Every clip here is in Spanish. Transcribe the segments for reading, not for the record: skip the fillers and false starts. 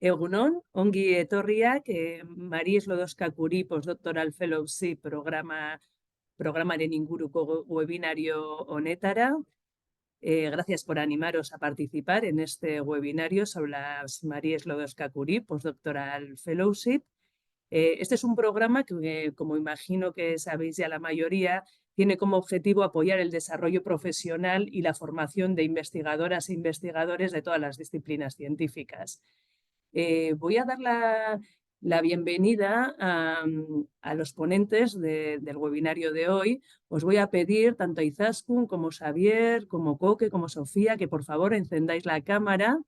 Egunon, ongi etorriak, Mari Slodowska Curie Postdoctoral Fellowship programaren inguruko webinario honetara. Gracias por animaros a participar en este webinario sobre las Marie Slodowska Curie Postdoctoral Fellowship. Este es un programa que, como imagino que sabéis ya la mayoría, tiene como objetivo apoyar el desarrollo profesional y la formación de investigadoras e investigadores de todas las disciplinas científicas. Voy a dar la bienvenida a los ponentes del webinario de hoy. Os voy a pedir tanto a Izaskun como Xavier, como Coque, como Sofía, que por favor encendáis la cámara.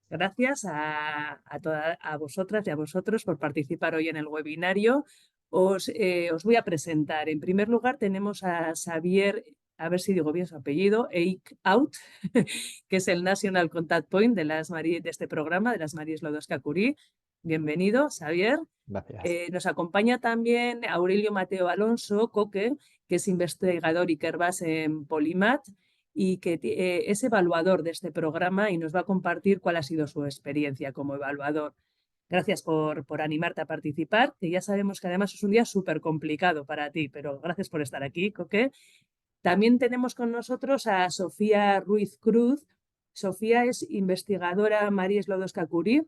Gracias a vosotras y a vosotros por participar hoy en el webinario. Os voy a presentar. En primer lugar tenemos a Xavier, a ver si digo bien su apellido, Eickhout, que es el National Contact Point de este programa, de las Marie Slodowska Curie. Bienvenido, Xavier. Gracias. Nos acompaña también Aurelio Mateo Alonso Coque, que es investigador Ikerbas en Polymath y que es evaluador de este programa y nos va a compartir cuál ha sido su experiencia como evaluador. Gracias por animarte a participar, que ya sabemos que además es un día súper complicado para ti, pero gracias por estar aquí, Coque. También tenemos con nosotros a Sofía Ruiz Cruz. Sofía es investigadora Marie Slodowska Curie,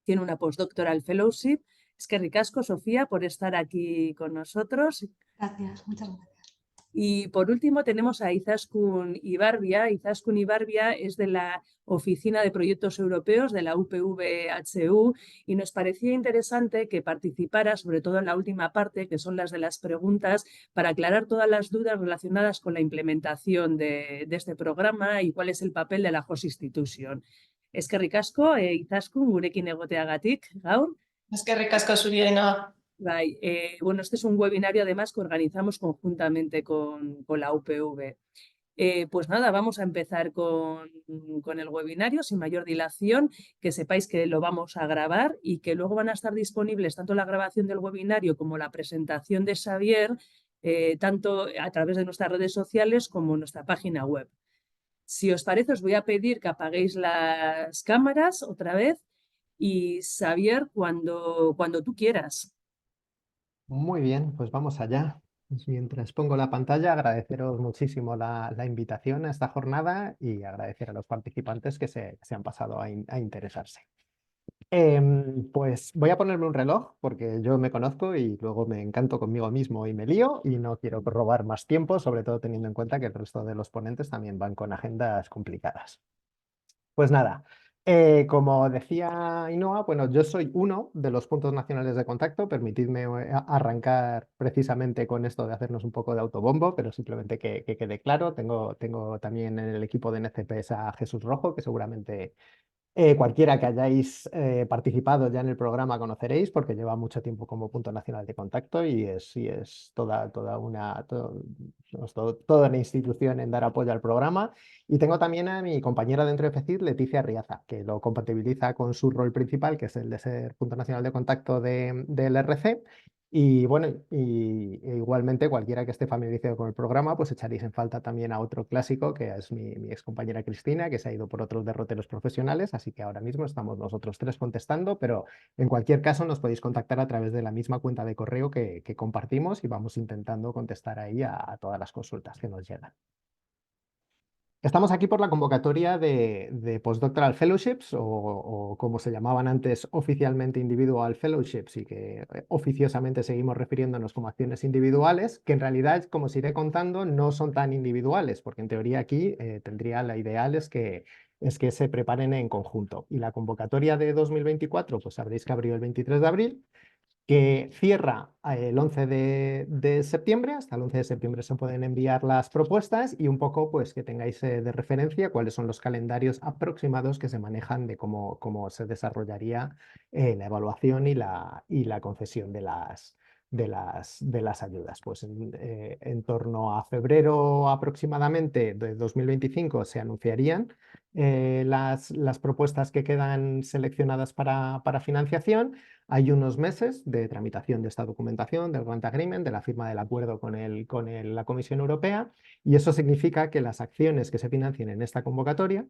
tiene una postdoctoral fellowship. Es que ricasco, Sofía, por estar aquí con nosotros. Gracias, muchas gracias. Y por último tenemos a Izaskun Ibarbia. Izaskun Ibarbia es de la Oficina de Proyectos Europeos de la UPV-HU y nos parecía interesante que participara, sobre todo en la última parte, que son las de las preguntas, para aclarar todas las dudas relacionadas con la implementación de este programa y cuál es el papel de la host institution. Eskerrik asko, Izaskun, gurekin egoteagatik, gaur. Eskerrik asko zuri, Ainhoa. Bueno, este es un webinario además que organizamos conjuntamente con la UPV. Pues nada, vamos a empezar con el webinario sin mayor dilación, que sepáis que lo vamos a grabar y que luego van a estar disponibles tanto la grabación del webinario como la presentación de Xavier, tanto a través de nuestras redes sociales como nuestra página web. Si os parece, os voy a pedir que apaguéis las cámaras otra vez y Xavier, cuando tú quieras. Muy bien, pues vamos allá. Pues mientras pongo la pantalla, agradeceros muchísimo la invitación a esta jornada y agradecer a los participantes que se han pasado a interesarse. Pues voy a ponerme un reloj porque yo me conozco y luego me encanto conmigo mismo y me lío y no quiero robar más tiempo, sobre todo teniendo en cuenta que el resto de los ponentes también van con agendas complicadas. Pues nada, como decía Ainhoa, bueno, yo soy uno de los puntos nacionales de contacto. Permitidme arrancar precisamente con esto de hacernos un poco de autobombo, pero simplemente que quede claro. Tengo también en el equipo de NCPs a Jesús Rojo, que seguramente cualquiera que hayáis participado ya en el programa conoceréis, porque lleva mucho tiempo como punto nacional de contacto y es toda una institución en dar apoyo al programa. Y tengo también a mi compañera dentro de FECID, Leticia Arriaza, que lo compatibiliza con su rol principal, que es el de ser punto nacional de contacto del RC. Y bueno, igualmente cualquiera que esté familiarizado con el programa, pues echaréis en falta también a otro clásico, que es mi ex compañera Cristina, que se ha ido por otros derroteros profesionales, así que ahora mismo estamos nosotros tres contestando, pero en cualquier caso nos podéis contactar a través de la misma cuenta de correo que compartimos y vamos intentando contestar ahí a todas las consultas que nos llegan. Estamos aquí por la convocatoria de Postdoctoral Fellowships o como se llamaban antes oficialmente Individual Fellowships y que oficiosamente seguimos refiriéndonos como acciones individuales, que en realidad, como os iré contando, no son tan individuales, porque en teoría aquí la ideal es que se preparen en conjunto. Y la convocatoria de 2024, pues sabréis que abrió el 23 de abril, que cierra el 11 de septiembre. Hasta el 11 de septiembre se pueden enviar las propuestas y un poco pues que tengáis de referencia cuáles son los calendarios aproximados que se manejan de cómo se desarrollaría la evaluación y la concesión de las ayudas. Pues en torno a febrero aproximadamente de 2025 se anunciarían las propuestas que quedan seleccionadas para financiación. Hay unos meses de tramitación de esta documentación, del Grant Agreement, de la firma del acuerdo con la Comisión Europea, y eso significa que las acciones que se financien en esta convocatoria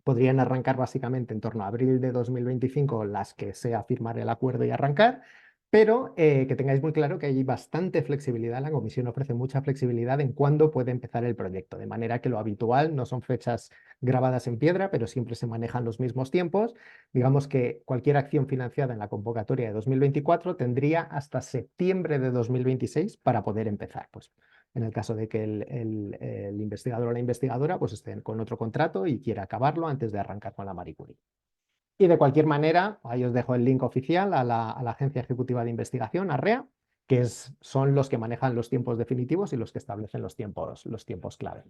Podrían arrancar básicamente en torno a abril de 2025 las que sea firmar el acuerdo y arrancar, pero que tengáis muy claro que hay bastante flexibilidad. La comisión ofrece mucha flexibilidad en cuándo puede empezar el proyecto, de manera que lo habitual no son fechas grabadas en piedra, pero siempre se manejan los mismos tiempos. Digamos que cualquier acción financiada en la convocatoria de 2024 tendría hasta septiembre de 2026 para poder empezar. Pues en el caso de que el investigador o la investigadora pues estén con otro contrato y quiera acabarlo antes de arrancar con la Marie Curie. Y de cualquier manera, ahí os dejo el link oficial a la Agencia Ejecutiva de Investigación, ARREA, que son los que manejan los tiempos definitivos y los que establecen los tiempos clave.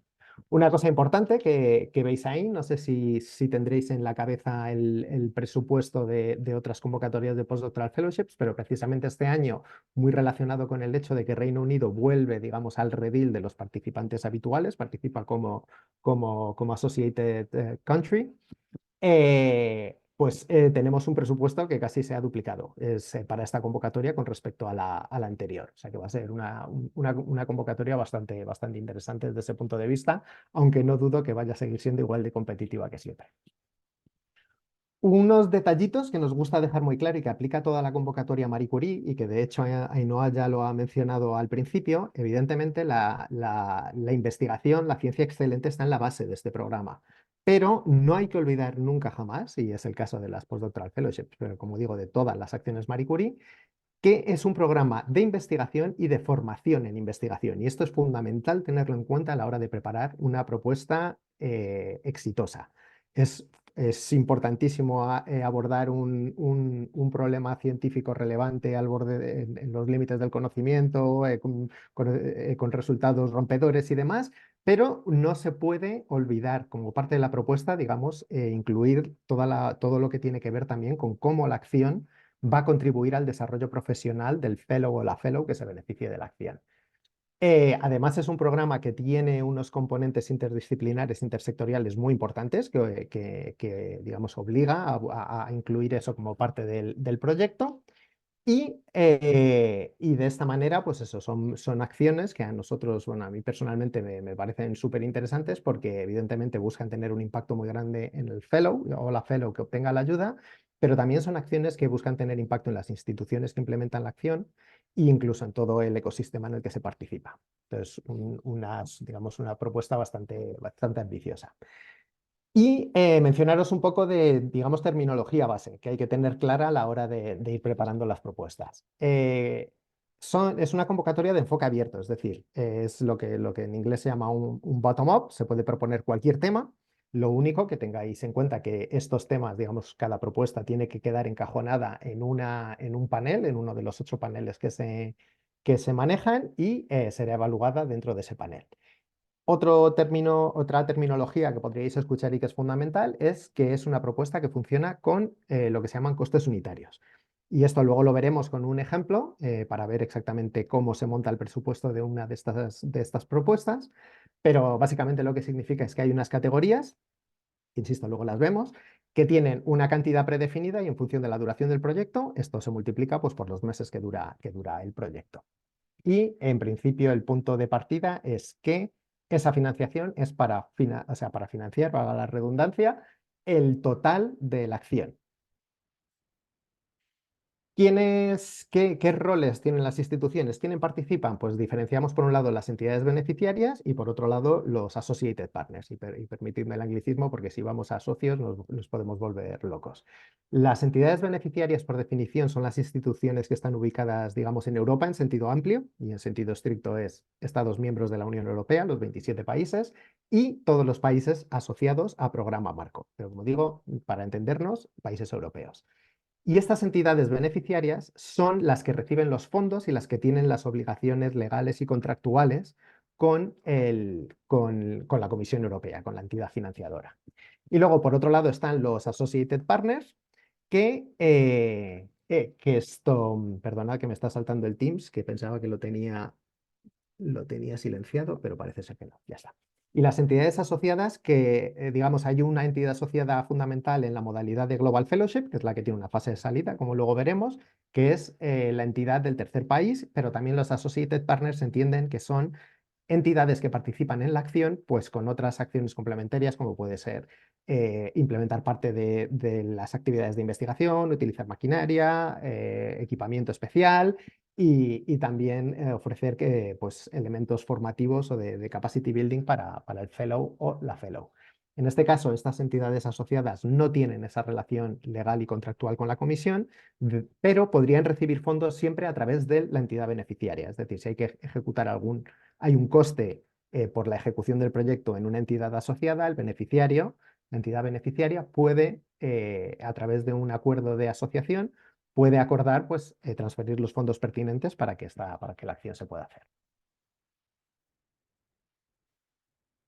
Una cosa importante que veis ahí, no sé si tendréis en la cabeza el presupuesto de otras convocatorias de Postdoctoral Fellowships, pero precisamente este año, muy relacionado con el hecho de que Reino Unido vuelve, digamos, al redil de los participantes habituales, participa como Associated Country, tenemos un presupuesto que casi se ha duplicado para esta convocatoria con respecto a la anterior. O sea que va a ser una convocatoria bastante interesante desde ese punto de vista, aunque no dudo que vaya a seguir siendo igual de competitiva que siempre. Unos detallitos que nos gusta dejar muy claro y que aplica a toda la convocatoria Marie Curie y que de hecho Ainhoa ya lo ha mencionado al principio. Evidentemente la investigación, la ciencia excelente está en la base de este programa, pero no hay que olvidar nunca jamás, y es el caso de las Postdoctoral Fellowships, pero como digo, de todas las acciones Marie Curie, que es un programa de investigación y de formación en investigación. Y esto es fundamental tenerlo en cuenta a la hora de preparar una propuesta exitosa. Es importantísimo abordar un problema científico relevante al borde en los límites del conocimiento, con resultados rompedores y demás, pero no se puede olvidar como parte de la propuesta, digamos, incluir todo lo que tiene que ver también con cómo la acción va a contribuir al desarrollo profesional del fellow o la fellow que se beneficie de la acción. Además, es un programa que tiene unos componentes interdisciplinares, intersectoriales muy importantes, que digamos, obliga a incluir eso como parte del proyecto. Y de esta manera, pues eso, son acciones que a nosotros, bueno, a mí personalmente me parecen súper interesantes porque evidentemente buscan tener un impacto muy grande en el fellow o la fellow que obtenga la ayuda, pero también son acciones que buscan tener impacto en las instituciones que implementan la acción e incluso en todo el ecosistema en el que se participa. Entonces, digamos, una propuesta bastante ambiciosa. Y mencionaros un poco de, digamos, terminología base que hay que tener clara a la hora de ir preparando las propuestas. Es una convocatoria de enfoque abierto, es decir, es lo que en inglés se llama un bottom-up, se puede proponer cualquier tema. Lo único que tengáis en cuenta que estos temas, digamos, cada propuesta tiene que quedar encajonada en un panel, en uno de los 8 paneles que se manejan y será evaluada dentro de ese panel. Otra terminología que podríais escuchar y que es fundamental es que es una propuesta que funciona con lo que se llaman costes unitarios. Y esto luego lo veremos con un ejemplo para ver exactamente cómo se monta el presupuesto de una de estas propuestas. Pero básicamente lo que significa es que hay unas categorías, insisto, luego las vemos, que tienen una cantidad predefinida y en función de la duración del proyecto, esto se multiplica pues, por los meses que dura el proyecto. Y en principio el punto de partida es que esa financiación es para financiar, para la redundancia, el total de la acción. ¿Qué roles tienen las instituciones? ¿Quiénes participan? Pues diferenciamos por un lado las entidades beneficiarias y por otro lado los associated partners. Y permitidme el anglicismo porque si vamos a socios nos podemos volver locos. Las entidades beneficiarias por definición son las instituciones que están ubicadas, digamos, en Europa en sentido amplio y en sentido estricto es Estados miembros de la Unión Europea, los 27 países y todos los países asociados a programa marco. Pero como digo, para entendernos, países europeos. Y estas entidades beneficiarias son las que reciben los fondos y las que tienen las obligaciones legales y contractuales con la Comisión Europea, con la entidad financiadora. Y luego, por otro lado, están los Associated Partners, que esto, perdonad que me está saltando el Teams, que pensaba que lo tenía silenciado, pero parece ser que no, ya está. Y las entidades asociadas que, digamos, hay una entidad asociada fundamental en la modalidad de Global Fellowship, que es la que tiene una fase de salida, como luego veremos, que es la entidad del tercer país, pero también los Associated Partners entienden que son entidades que participan en la acción, pues con otras acciones complementarias, como puede ser implementar parte de las actividades de investigación, utilizar maquinaria, equipamiento especial y también ofrecer pues, elementos formativos o de capacity building para el fellow o la fellow. En este caso, estas entidades asociadas no tienen esa relación legal y contractual con la comisión, pero podrían recibir fondos siempre a través de la entidad beneficiaria. Es decir, si hay que ejecutar hay un coste por la ejecución del proyecto en una entidad asociada, la entidad beneficiaria puede, a través de un acuerdo de asociación, puede acordar pues, transferir los fondos pertinentes para que la acción se pueda hacer.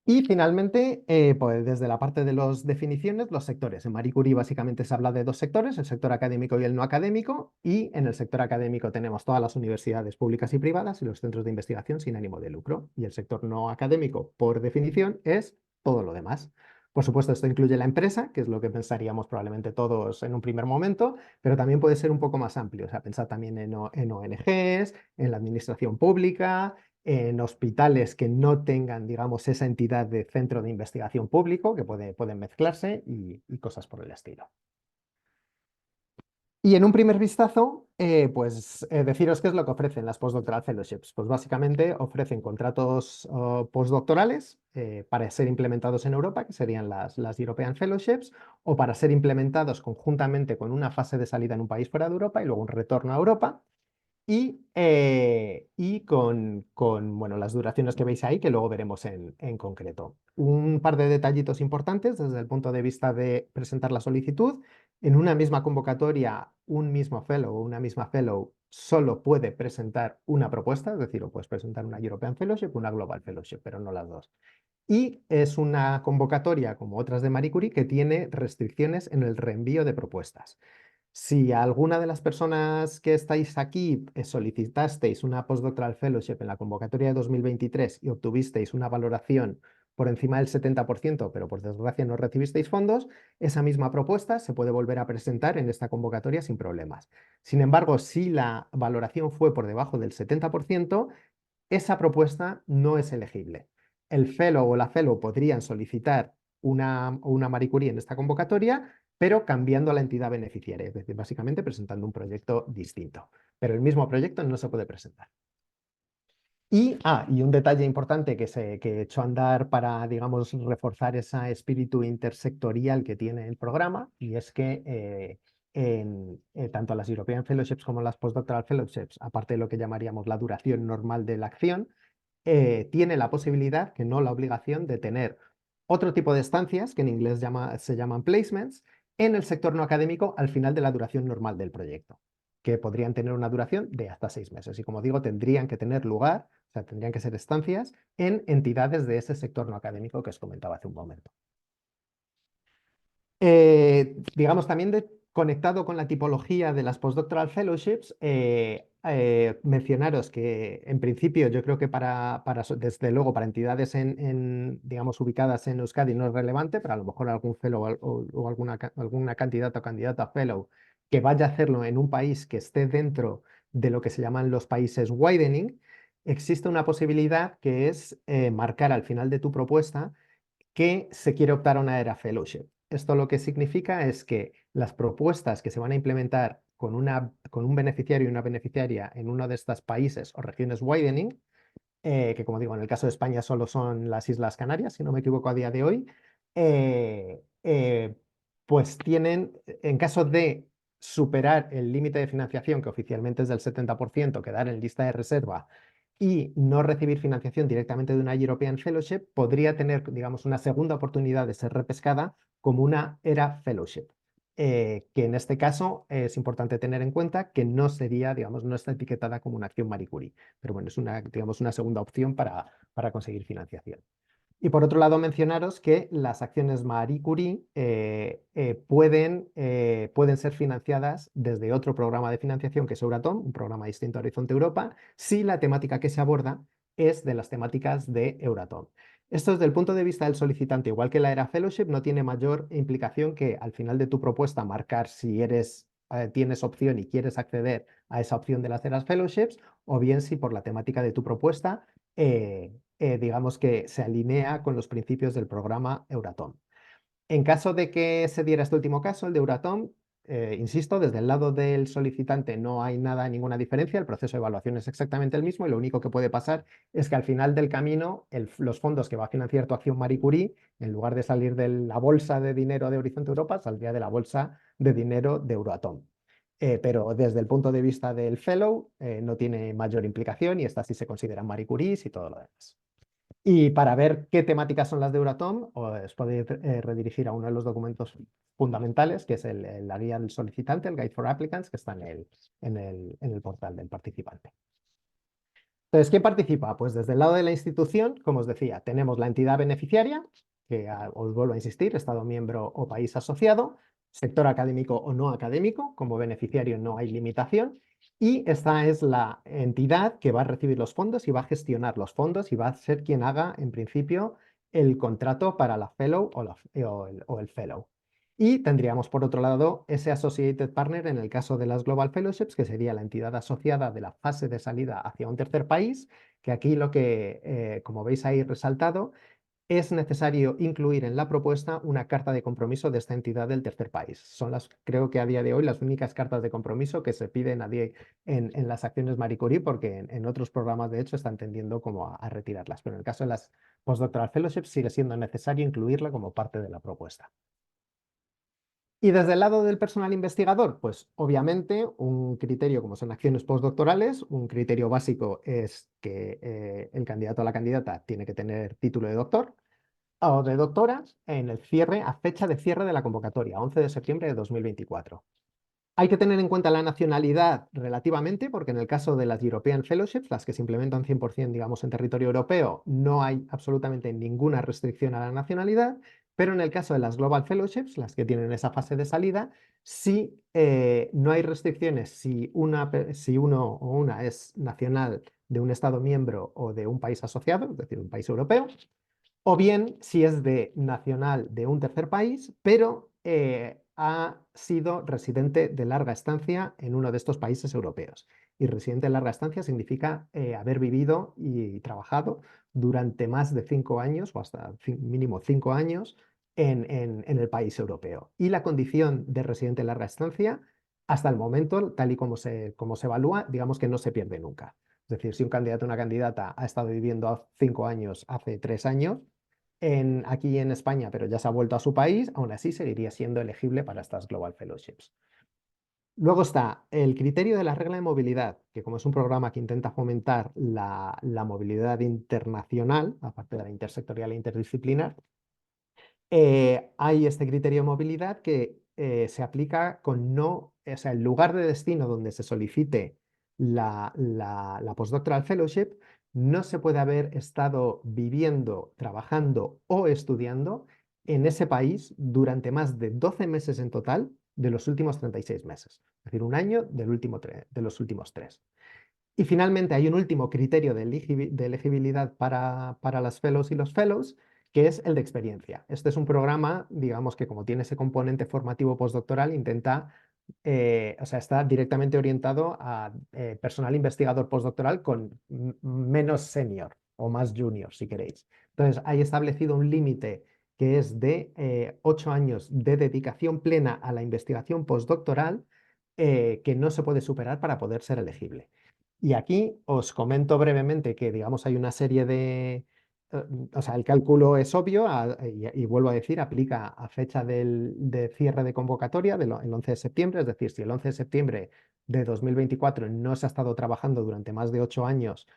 Y finalmente, pues desde la parte de las definiciones, los sectores. En Marie Curie básicamente se habla de dos sectores, el sector académico y el no académico, y en el sector académico tenemos todas las universidades públicas y privadas y los centros de investigación sin ánimo de lucro. Y el sector no académico, por definición, es todo lo demás. Por supuesto, esto incluye la empresa, que es lo que pensaríamos probablemente todos en un primer momento, pero también puede ser un poco más amplio. O sea, pensar también en ONGs, en la administración pública, en hospitales que no tengan, digamos, esa entidad de centro de investigación público, que pueden mezclarse y cosas por el estilo. Y en un primer vistazo, pues deciros qué es lo que ofrecen las Postdoctoral Fellowships. Pues básicamente ofrecen contratos postdoctorales para ser implementados en Europa, que serían las European Fellowships, o para ser implementados conjuntamente con una fase de salida en un país fuera de Europa y luego un retorno a Europa. Y con bueno, las duraciones que veis ahí, que luego veremos en concreto. Un par de detallitos importantes desde el punto de vista de presentar la solicitud. En una misma convocatoria, un mismo fellow o una misma fellow solo puede presentar una propuesta, es decir, o puedes presentar una European Fellowship o una Global Fellowship, pero no las dos. Y es una convocatoria, como otras de Marie Curie, que tiene restricciones en el reenvío de propuestas. Si alguna de las personas que estáis aquí solicitasteis una Postdoctoral Fellowship en la convocatoria de 2023 y obtuvisteis una valoración por encima del 70%, pero por desgracia no recibisteis fondos, esa misma propuesta se puede volver a presentar en esta convocatoria sin problemas. Sin embargo, si la valoración fue por debajo del 70%, esa propuesta no es elegible. El fellow o la fellow podrían solicitar una Marie Curie en esta convocatoria, pero cambiando la entidad beneficiaria, es decir, básicamente presentando un proyecto distinto. Pero el mismo proyecto no se puede presentar. Y un detalle importante que he hecho andar para, digamos, reforzar ese espíritu intersectorial que tiene el programa, y es que tanto las European Fellowships como las Postdoctoral Fellowships, aparte de lo que llamaríamos la duración normal de la acción, tiene la posibilidad, que no la obligación, de tener otro tipo de estancias, que en inglés se llaman placements, en el sector no académico al final de la duración normal del proyecto, que podrían tener una duración de hasta 6 meses. Y como digo, tendrían que tener lugar, o sea, tendrían que ser estancias en entidades de ese sector no académico que os comentaba hace un momento. Digamos, también conectado con la tipología de las Postdoctoral Fellowships, mencionaros que en principio yo creo que desde luego para entidades digamos, ubicadas en Euskadi no es relevante, pero a lo mejor algún fellow o alguna candidata o candidata fellow que vaya a hacerlo en un país que esté dentro de lo que se llaman los países widening, existe una posibilidad que es marcar al final de tu propuesta que se quiere optar a una ERA Fellowship. Esto lo que significa es que las propuestas que se van a implementar con un beneficiario y una beneficiaria en uno de estos países o regiones widening, que como digo, en el caso de España solo son las Islas Canarias, si no me equivoco a día de hoy, pues tienen, en caso de superar el límite de financiación, que oficialmente es del 70%, quedar en lista de reserva y no recibir financiación directamente de una European Fellowship, podría tener, digamos, una segunda oportunidad de ser repescada como una ERA Fellowship. Que en este caso es importante tener en cuenta que no sería, digamos, no está etiquetada como una acción Marie Curie, pero bueno, es digamos, una segunda opción para conseguir financiación. Y por otro lado, mencionaros que las acciones Marie Curie pueden ser financiadas desde otro programa de financiación que es Euratom, un programa distinto a Horizonte Europa, si la temática que se aborda es de las temáticas de Euratom. Esto desde el punto de vista del solicitante, igual que la ERA Fellowship, no tiene mayor implicación que al final de tu propuesta marcar si tienes opción y quieres acceder a esa opción de las ERA Fellowships, o bien si por la temática de tu propuesta digamos que se alinea con los principios del programa Euratom. En caso de que se diera este último caso, el de Euratom, insisto, desde el lado del solicitante no hay ninguna diferencia, el proceso de evaluación es exactamente el mismo y lo único que puede pasar es que al final del camino los fondos que va a financiar tu acción Marie Curie, en lugar de salir de la bolsa de dinero de Horizonte Europa, saldría de la bolsa de dinero de Euratom. Pero desde el punto de vista del fellow no tiene mayor implicación y estas sí se consideran Marie Curies y todo lo demás. Y para ver qué temáticas son las de Euratom, os podéis redirigir a uno de los documentos fundamentales, que es la guía del solicitante, el Guide for Applicants, que está en el portal del participante. Entonces, ¿quién participa? Pues desde el lado de la institución, como os decía, tenemos la entidad beneficiaria, que os vuelvo a insistir, Estado miembro o país asociado, sector académico o no académico, como beneficiario no hay limitación, y esta es la entidad que va a recibir los fondos y va a gestionar los fondos y va a ser quien haga, en principio, el contrato para la fellow o el fellow. Y tendríamos, por otro lado, ese Associated Partner en el caso de las Global Fellowships, que sería la entidad asociada de la fase de salida hacia un tercer país, que aquí lo que, como veis ahí resaltado, es necesario incluir en la propuesta una carta de compromiso de esta entidad del tercer país. Son creo que a día de hoy las únicas cartas de compromiso que se piden en las acciones Marie Curie, porque en otros programas de hecho están tendiendo como a retirarlas. Pero en el caso de las Postdoctoral Fellowships sigue siendo necesario incluirla como parte de la propuesta. Y desde el lado del personal investigador, pues obviamente un criterio como son acciones postdoctorales, un criterio básico es que el candidato o la candidata tiene que tener título de doctor o de doctora en el cierre, a fecha de cierre de la convocatoria, 11 de septiembre de 2024. Hay que tener en cuenta la nacionalidad relativamente, porque en el caso de las European Fellowships, las que se implementan 100%, digamos, en territorio europeo, no hay absolutamente ninguna restricción a la nacionalidad, pero en el caso de las Global Fellowships, las que tienen esa fase de salida, sí no hay restricciones si uno o una es nacional de un Estado miembro o de un país asociado, es decir, un país europeo, o bien si es nacional de un tercer país, pero ha sido residente de larga estancia en uno de estos países europeos. Y residente de larga estancia significa haber vivido y trabajado durante más de 5 años, o hasta mínimo 5 años, en el país europeo. Y la condición de residente de larga estancia, hasta el momento, tal y como se evalúa, digamos que no se pierde nunca. Es decir, si un candidato o una candidata ha estado viviendo 5 años hace 3 años, aquí en España, pero ya se ha vuelto a su país, aún así seguiría siendo elegible para estas Global Fellowships. Luego está el criterio de la regla de movilidad, que como es un programa que intenta fomentar la movilidad internacional, aparte de la intersectorial e interdisciplinar, hay este criterio de movilidad que se aplica con o sea, el lugar de destino donde se solicite la Postdoctoral Fellowship no se puede haber estado viviendo, trabajando o estudiando en ese país durante más de 12 meses en total de los últimos 36 meses, es decir, un año de los últimos 3. Y finalmente hay un último criterio de elegibilidad para las fellows y los fellows, que es el de experiencia. Este es un programa, digamos que como tiene ese componente formativo postdoctoral, o sea, está directamente orientado a personal investigador postdoctoral con menos senior o más junior, si queréis. Entonces, hay establecido un límite que es de 8 años de dedicación plena a la investigación postdoctoral que no se puede superar para poder ser elegible. Y aquí os comento brevemente que, digamos, hay una serie o sea, el cálculo es obvio y vuelvo a decir, aplica a fecha de cierre de convocatoria, el 11 de septiembre, es decir, si el 11 de septiembre de 2024 no se ha estado trabajando durante más de 8 años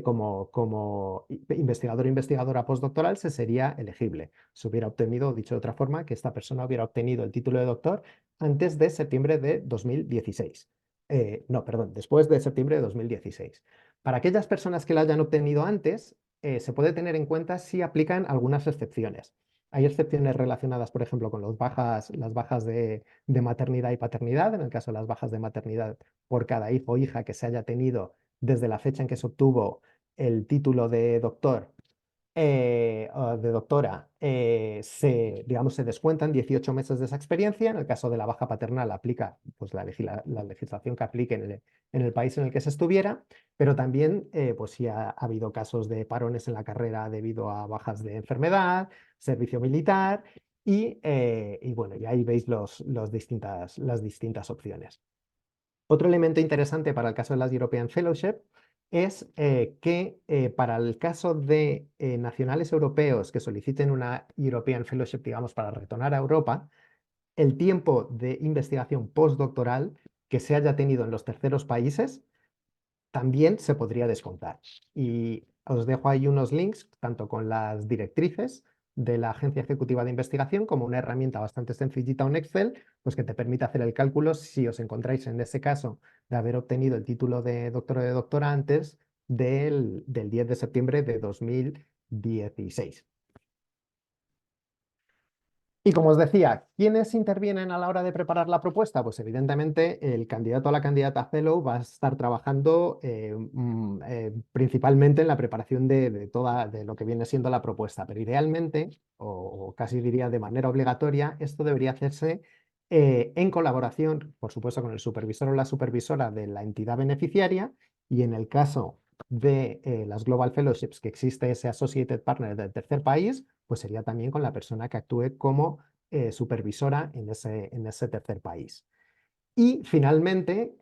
como investigador o investigadora postdoctoral, se sería elegible. Se hubiera obtenido, dicho de otra forma, que esta persona hubiera obtenido el título de doctor antes de septiembre de 2016. No, perdón, después de septiembre de 2016. Para aquellas personas que la hayan obtenido antes, se puede tener en cuenta si aplican algunas excepciones. Hay excepciones relacionadas, por ejemplo, con las bajas de maternidad y paternidad, en el caso de las bajas de maternidad por cada hijo o hija que se haya tenido desde la fecha en que se obtuvo el título de doctor o de doctora, digamos, se descuentan 18 meses de esa experiencia. En el caso de la baja paternal aplica pues, la legislación que aplique en el país en el que se estuviera, pero también pues, si ha habido casos de parones en la carrera debido a bajas de enfermedad, servicio militar Y bueno, y ahí veis las distintas opciones. Otro elemento interesante para el caso de las European Fellowship es que para el caso de nacionales europeos que soliciten una European Fellowship, digamos, para retornar a Europa, el tiempo de investigación postdoctoral que se haya tenido en los terceros países también se podría descontar. Y os dejo ahí unos links, tanto con las directrices de la Agencia Ejecutiva de Investigación como una herramienta bastante sencillita, un Excel, pues que te permite hacer el cálculo si os encontráis en ese caso de haber obtenido el título de doctor o de doctora antes del 10 de septiembre de 2016. Y como os decía, ¿quiénes intervienen a la hora de preparar la propuesta? Pues evidentemente el candidato o la candidata fellow va a estar trabajando principalmente en la preparación de lo que viene siendo la propuesta, pero idealmente, o casi diría de manera obligatoria, esto debería hacerse en colaboración, por supuesto, con el supervisor o la supervisora de la entidad beneficiaria, y en el caso de las Global Fellowships, que existe ese Associated Partner del tercer país, pues sería también con la persona que actúe como supervisora en ese tercer país. Y finalmente,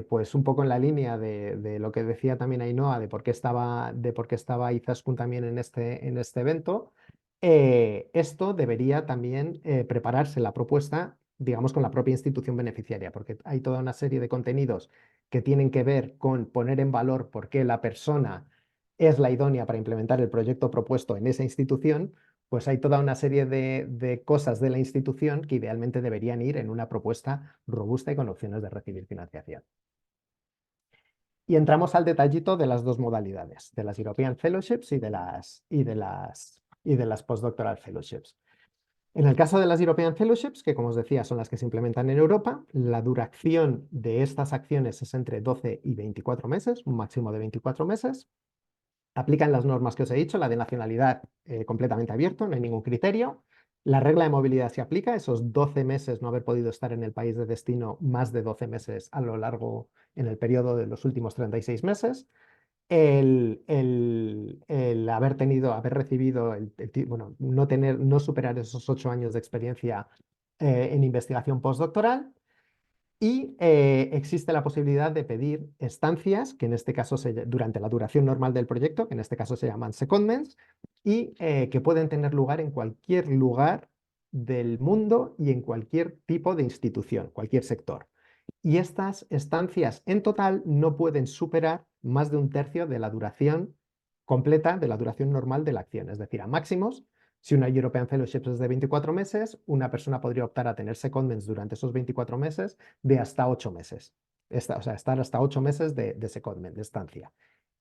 pues un poco en la línea de lo que decía también Ainhoa, de por qué estaba Izaskun también en este evento, esto debería también prepararse la propuesta, digamos, con la propia institución beneficiaria, porque hay toda una serie de contenidos que tienen que ver con poner en valor por qué la persona es la idónea para implementar el proyecto propuesto en esa institución. Pues hay toda una serie de cosas de la institución que idealmente deberían ir en una propuesta robusta y con opciones de recibir financiación. Y entramos al detallito de las dos modalidades, de las European Fellowships y de las Postdoctoral Fellowships. En el caso de las European Fellowships, que como os decía son las que se implementan en Europa, la duración de estas acciones es entre 12 y 24 meses, un máximo de 24 meses. Aplican las normas que os he dicho, la de nacionalidad completamente abierto, no hay ningún criterio. La regla de movilidad se aplica, esos 12 meses no haber podido estar en el país de destino, más de 12 meses a lo largo, en el periodo de los últimos 36 meses. El haber recibido, bueno, no superar esos 8 años de experiencia en investigación postdoctoral. Y existe la posibilidad de pedir estancias, que en este caso durante la duración normal del proyecto, que en este caso se llaman secondments, y que pueden tener lugar en cualquier lugar del mundo y en cualquier tipo de institución, cualquier sector. Y estas estancias en total no pueden superar más de un tercio de la duración completa, de la duración normal de la acción. Es decir, a máximos, si una European Fellowship es de 24 meses, una persona podría optar a tener secondments durante esos 24 meses de hasta 8 meses. O sea, estar hasta 8 meses de secondment, de estancia.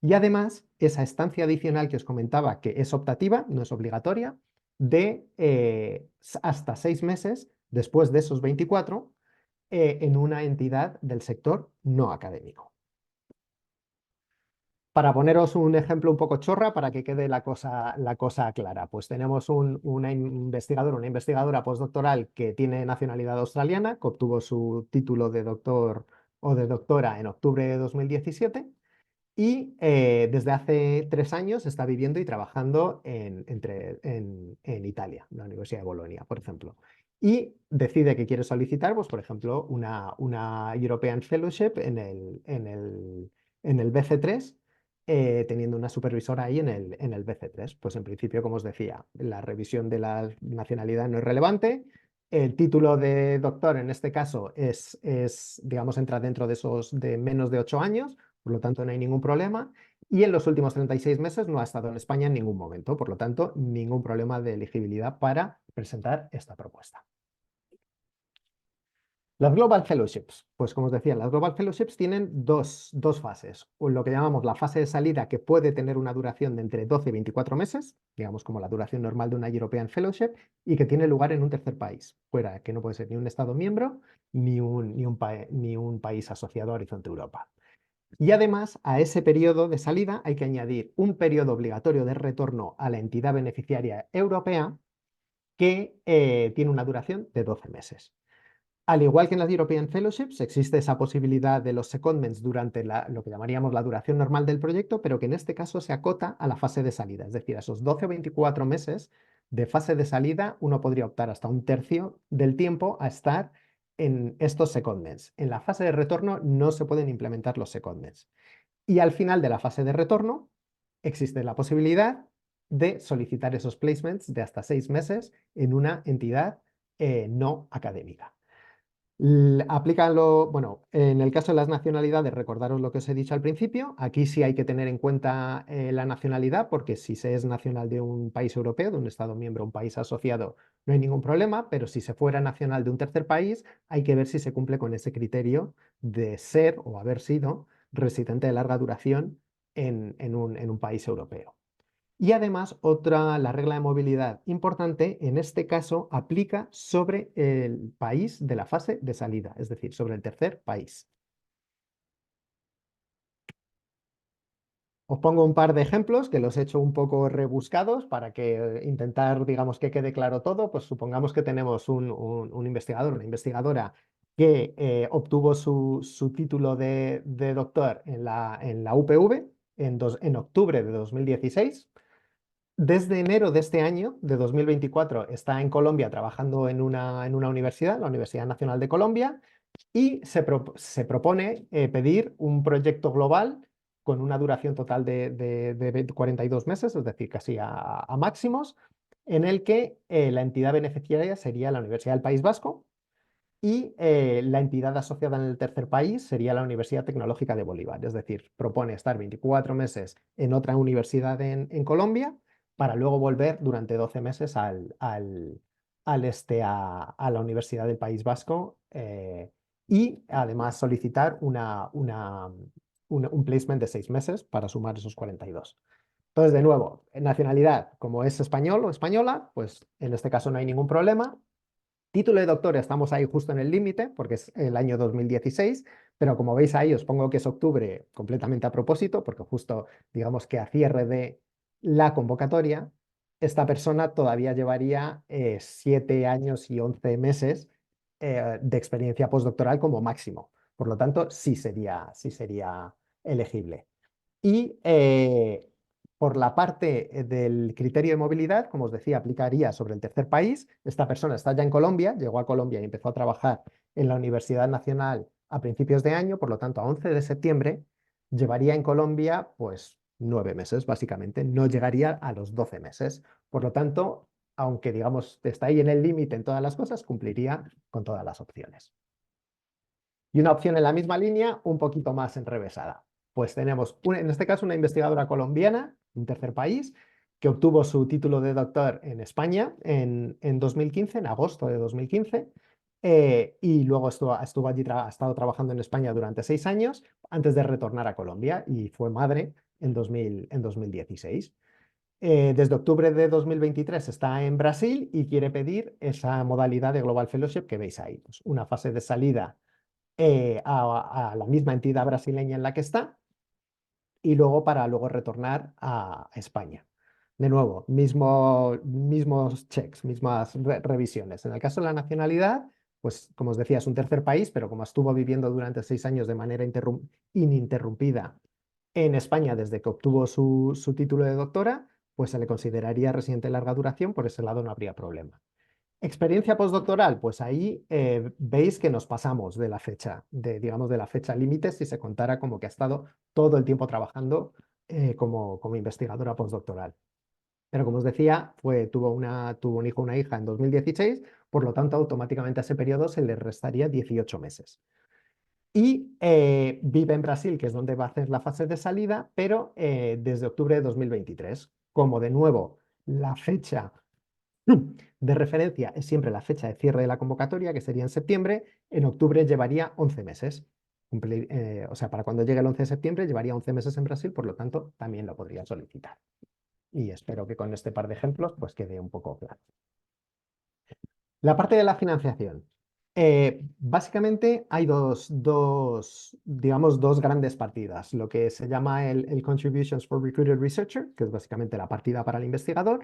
Y además, esa estancia adicional que os comentaba, que es optativa, no es obligatoria, de hasta 6 meses después de esos 24, en una entidad del sector no académico. Para poneros un ejemplo un poco chorra, para que quede la cosa clara, pues tenemos una investigadora postdoctoral que tiene nacionalidad australiana, que obtuvo su título de doctor o de doctora en octubre de 2017 y desde hace 3 años está viviendo y trabajando en Italia, en la Universidad de Bolonia, por ejemplo. Y decide que quiere solicitar, pues, por ejemplo, una European Fellowship en el BC3, teniendo una supervisora ahí en el BC3. Pues en principio, como os decía, la revisión de la nacionalidad no es relevante. El título de doctor en este caso digamos, entra dentro de esos de menos de 8 años, por lo tanto no hay ningún problema. Y en los últimos 36 meses no ha estado en España en ningún momento, por lo tanto ningún problema de elegibilidad para presentar esta propuesta. Las Global Fellowships, pues como os decía, las Global Fellowships tienen dos fases. Lo que llamamos la fase de salida, que puede tener una duración de entre 12 y 24 meses, digamos como la duración normal de una European Fellowship, y que tiene lugar en un tercer país, fuera, que no puede ser ni un Estado miembro ni un país asociado a Horizonte Europa. Y además, a ese periodo de salida hay que añadir un periodo obligatorio de retorno a la entidad beneficiaria europea que tiene una duración de 12 meses. Al igual que en las European Fellowships, existe esa posibilidad de los secondments durante lo que llamaríamos la duración normal del proyecto, pero que en este caso se acota a la fase de salida, es decir, a esos 12 o 24 meses de fase de salida, uno podría optar hasta un tercio del tiempo a estar en estos secondments. En la fase de retorno no se pueden implementar los secondments. Y al final de la fase de retorno existe la posibilidad de solicitar esos placements de hasta 6 meses en una entidad no académica. Aplícanlo, bueno, en el caso de las nacionalidades, recordaros lo que os he dicho al principio. Aquí sí hay que tener en cuenta la nacionalidad, porque si se es nacional de un país europeo, de un Estado miembro, un país asociado, no hay ningún problema, pero si se fuera nacional de un tercer país, hay que ver si se cumple con ese criterio de ser o haber sido residente de larga duración en un país europeo. Y además, la regla de movilidad importante, en este caso, aplica sobre el país de la fase de salida, es decir, sobre el tercer país. Os pongo un par de ejemplos que los he hecho un poco rebuscados para que intentar, digamos, que quede claro todo. Pues supongamos que tenemos un investigador, una investigadora que obtuvo su título de doctor en la UPV en octubre de 2016. Desde enero de este año, de 2024, está en Colombia trabajando en una universidad, la Universidad Nacional de Colombia, y se propone pedir un proyecto global con una duración total de 42 meses, es decir, casi a máximos, en el que la entidad beneficiaria sería la Universidad del País Vasco y la entidad asociada en el tercer país sería la Universidad Tecnológica de Bolívar. Es decir, propone estar 24 meses en otra universidad en Colombia para luego volver durante 12 meses a la Universidad del País Vasco y además solicitar un placement de 6 meses para sumar esos 42. Entonces, de nuevo, nacionalidad, como es español o española, pues en este caso no hay ningún problema. Título de doctor, estamos ahí justo en el límite, porque es el año 2016, pero como veis ahí os pongo que es octubre completamente a propósito, porque justo digamos que a cierre de la convocatoria, esta persona todavía llevaría 7 años y 11 meses de experiencia postdoctoral como máximo. Por lo tanto, sí sería elegible. Y por la parte del criterio de movilidad, como os decía, aplicaría sobre el tercer país. Esta persona está ya en Colombia, llegó a Colombia y empezó a trabajar en la Universidad Nacional a principios de año, por lo tanto, a 11 de septiembre llevaría en Colombia pues 9 meses, básicamente, no llegaría a los 12 meses. Por lo tanto, aunque digamos está ahí en el límite en todas las cosas, cumpliría con todas las opciones. Y una opción en la misma línea, un poquito más enrevesada. Pues tenemos, en este caso, una investigadora colombiana, un tercer país, que obtuvo su título de doctor en España en 2015, en agosto de 2015, y luego estuvo allí, ha estado trabajando en España durante 6 años antes de retornar a Colombia y fue madre en 2016. Desde octubre de 2023 está en Brasil y quiere pedir esa modalidad de Global Fellowship que veis ahí, pues una fase de salida a la misma entidad brasileña en la que está y luego para luego retornar a España. De nuevo, mismos checks, mismas revisiones. En el caso de la nacionalidad, pues como os decía, es un tercer país, pero como estuvo viviendo durante 6 años de manera ininterrumpida en España desde que obtuvo su título de doctora, pues se le consideraría residente de larga duración, por ese lado no habría problema. Experiencia postdoctoral, pues ahí veis que nos pasamos de la fecha, digamos de la fecha límite, si se contara como que ha estado todo el tiempo trabajando como investigadora postdoctoral. Pero como os decía, tuvo un hijo o una hija en 2016, por lo tanto automáticamente a ese periodo se le restaría 18 meses. Y vive en Brasil, que es donde va a hacer la fase de salida, pero desde octubre de 2023. Como de nuevo la fecha de referencia es siempre la fecha de cierre de la convocatoria, que sería en septiembre. En octubre llevaría 11 meses. O sea, para cuando llegue el 11 de septiembre llevaría 11 meses en Brasil, por lo tanto, también lo podría solicitar. Y espero que con este par de ejemplos pues quede un poco claro. La parte de la financiación. Básicamente hay digamos, dos grandes partidas. Lo que se llama el Contributions for Recruited Researcher, que es básicamente la partida para el investigador,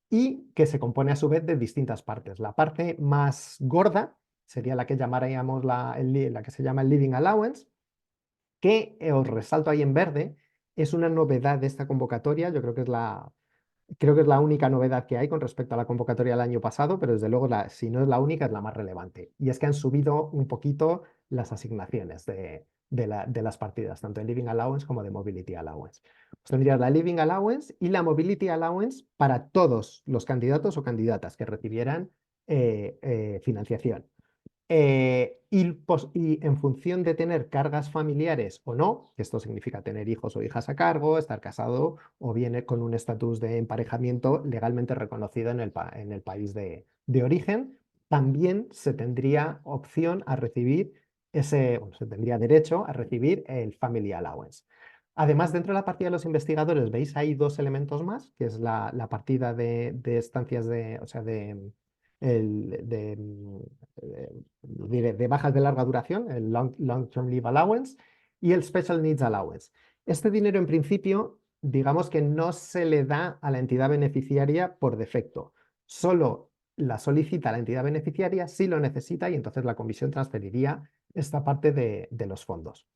y que se compone a su vez de distintas partes. La parte más gorda sería la que llamaríamos la que se llama el Living Allowance, que os resalto ahí en verde, es una novedad de esta convocatoria, yo creo que es Creo que es la única novedad que hay con respecto a la convocatoria del año pasado, pero desde luego, si no es la única, es la más relevante. Y es que han subido un poquito las asignaciones de las partidas, tanto de Living Allowance como de Mobility Allowance. Pues tendrías la Living Allowance y la Mobility Allowance para todos los candidatos o candidatas que recibieran financiación. Y en función de tener cargas familiares o no, que esto significa tener hijos o hijas a cargo, estar casado o bien con un estatus de emparejamiento legalmente reconocido en el país de origen, también se tendría opción a recibir se tendría derecho a recibir el Family Allowance. Además, dentro de la partida de los investigadores, veis ahí dos elementos más, que es la partida de estancias de bajas de larga duración, el Long-Term Leave Allowance, y el Special Needs Allowance. Este dinero, en principio, digamos que no se le da a la entidad beneficiaria por defecto. Solo la solicita la entidad beneficiaria si lo necesita y entonces la comisión transferiría esta parte de los fondos.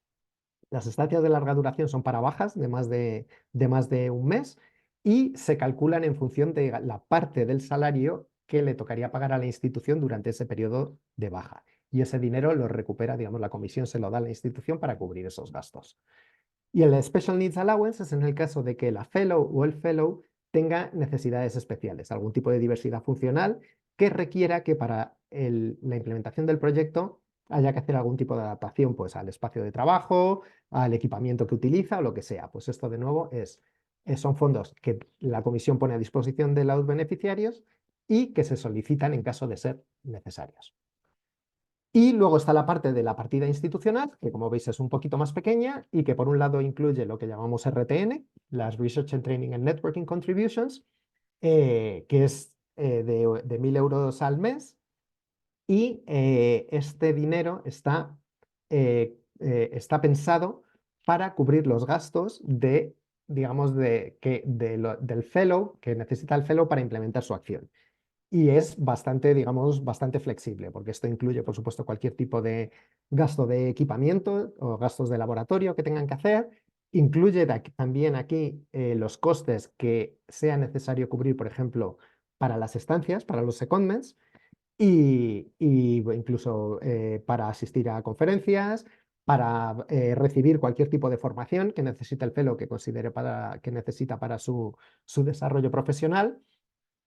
Las estancias de larga duración son para bajas de más de un mes y se calculan en función de la parte del salario que le tocaría pagar a la institución durante ese periodo de baja. Y ese dinero lo recupera, digamos, la comisión se lo da a la institución para cubrir esos gastos. Y el Special Needs Allowance es en el caso de que la fellow o el fellow tenga necesidades especiales, algún tipo de diversidad funcional que requiera que para la implementación del proyecto haya que hacer algún tipo de adaptación pues, al espacio de trabajo, al equipamiento que utiliza o lo que sea. Pues esto de nuevo son fondos que la comisión pone a disposición de los beneficiarios y que se solicitan en caso de ser necesarios. Y luego está la parte de la partida institucional, que como veis es un poquito más pequeña y que por un lado incluye lo que llamamos RTN, las Research and Training and Networking Contributions, que es de 1.000 euros al mes. Y este dinero está pensado para cubrir los gastos digamos, del fellow, que necesita el fellow para implementar su acción. Y es bastante, digamos, bastante flexible, porque esto incluye, por supuesto, cualquier tipo de gasto de equipamiento o gastos de laboratorio que tengan que hacer. Incluye también aquí los costes que sea necesario cubrir, por ejemplo, para las estancias, para los secondments, y incluso para asistir a conferencias, para recibir cualquier tipo de formación que necesite el fellow que considere que necesita para su desarrollo profesional.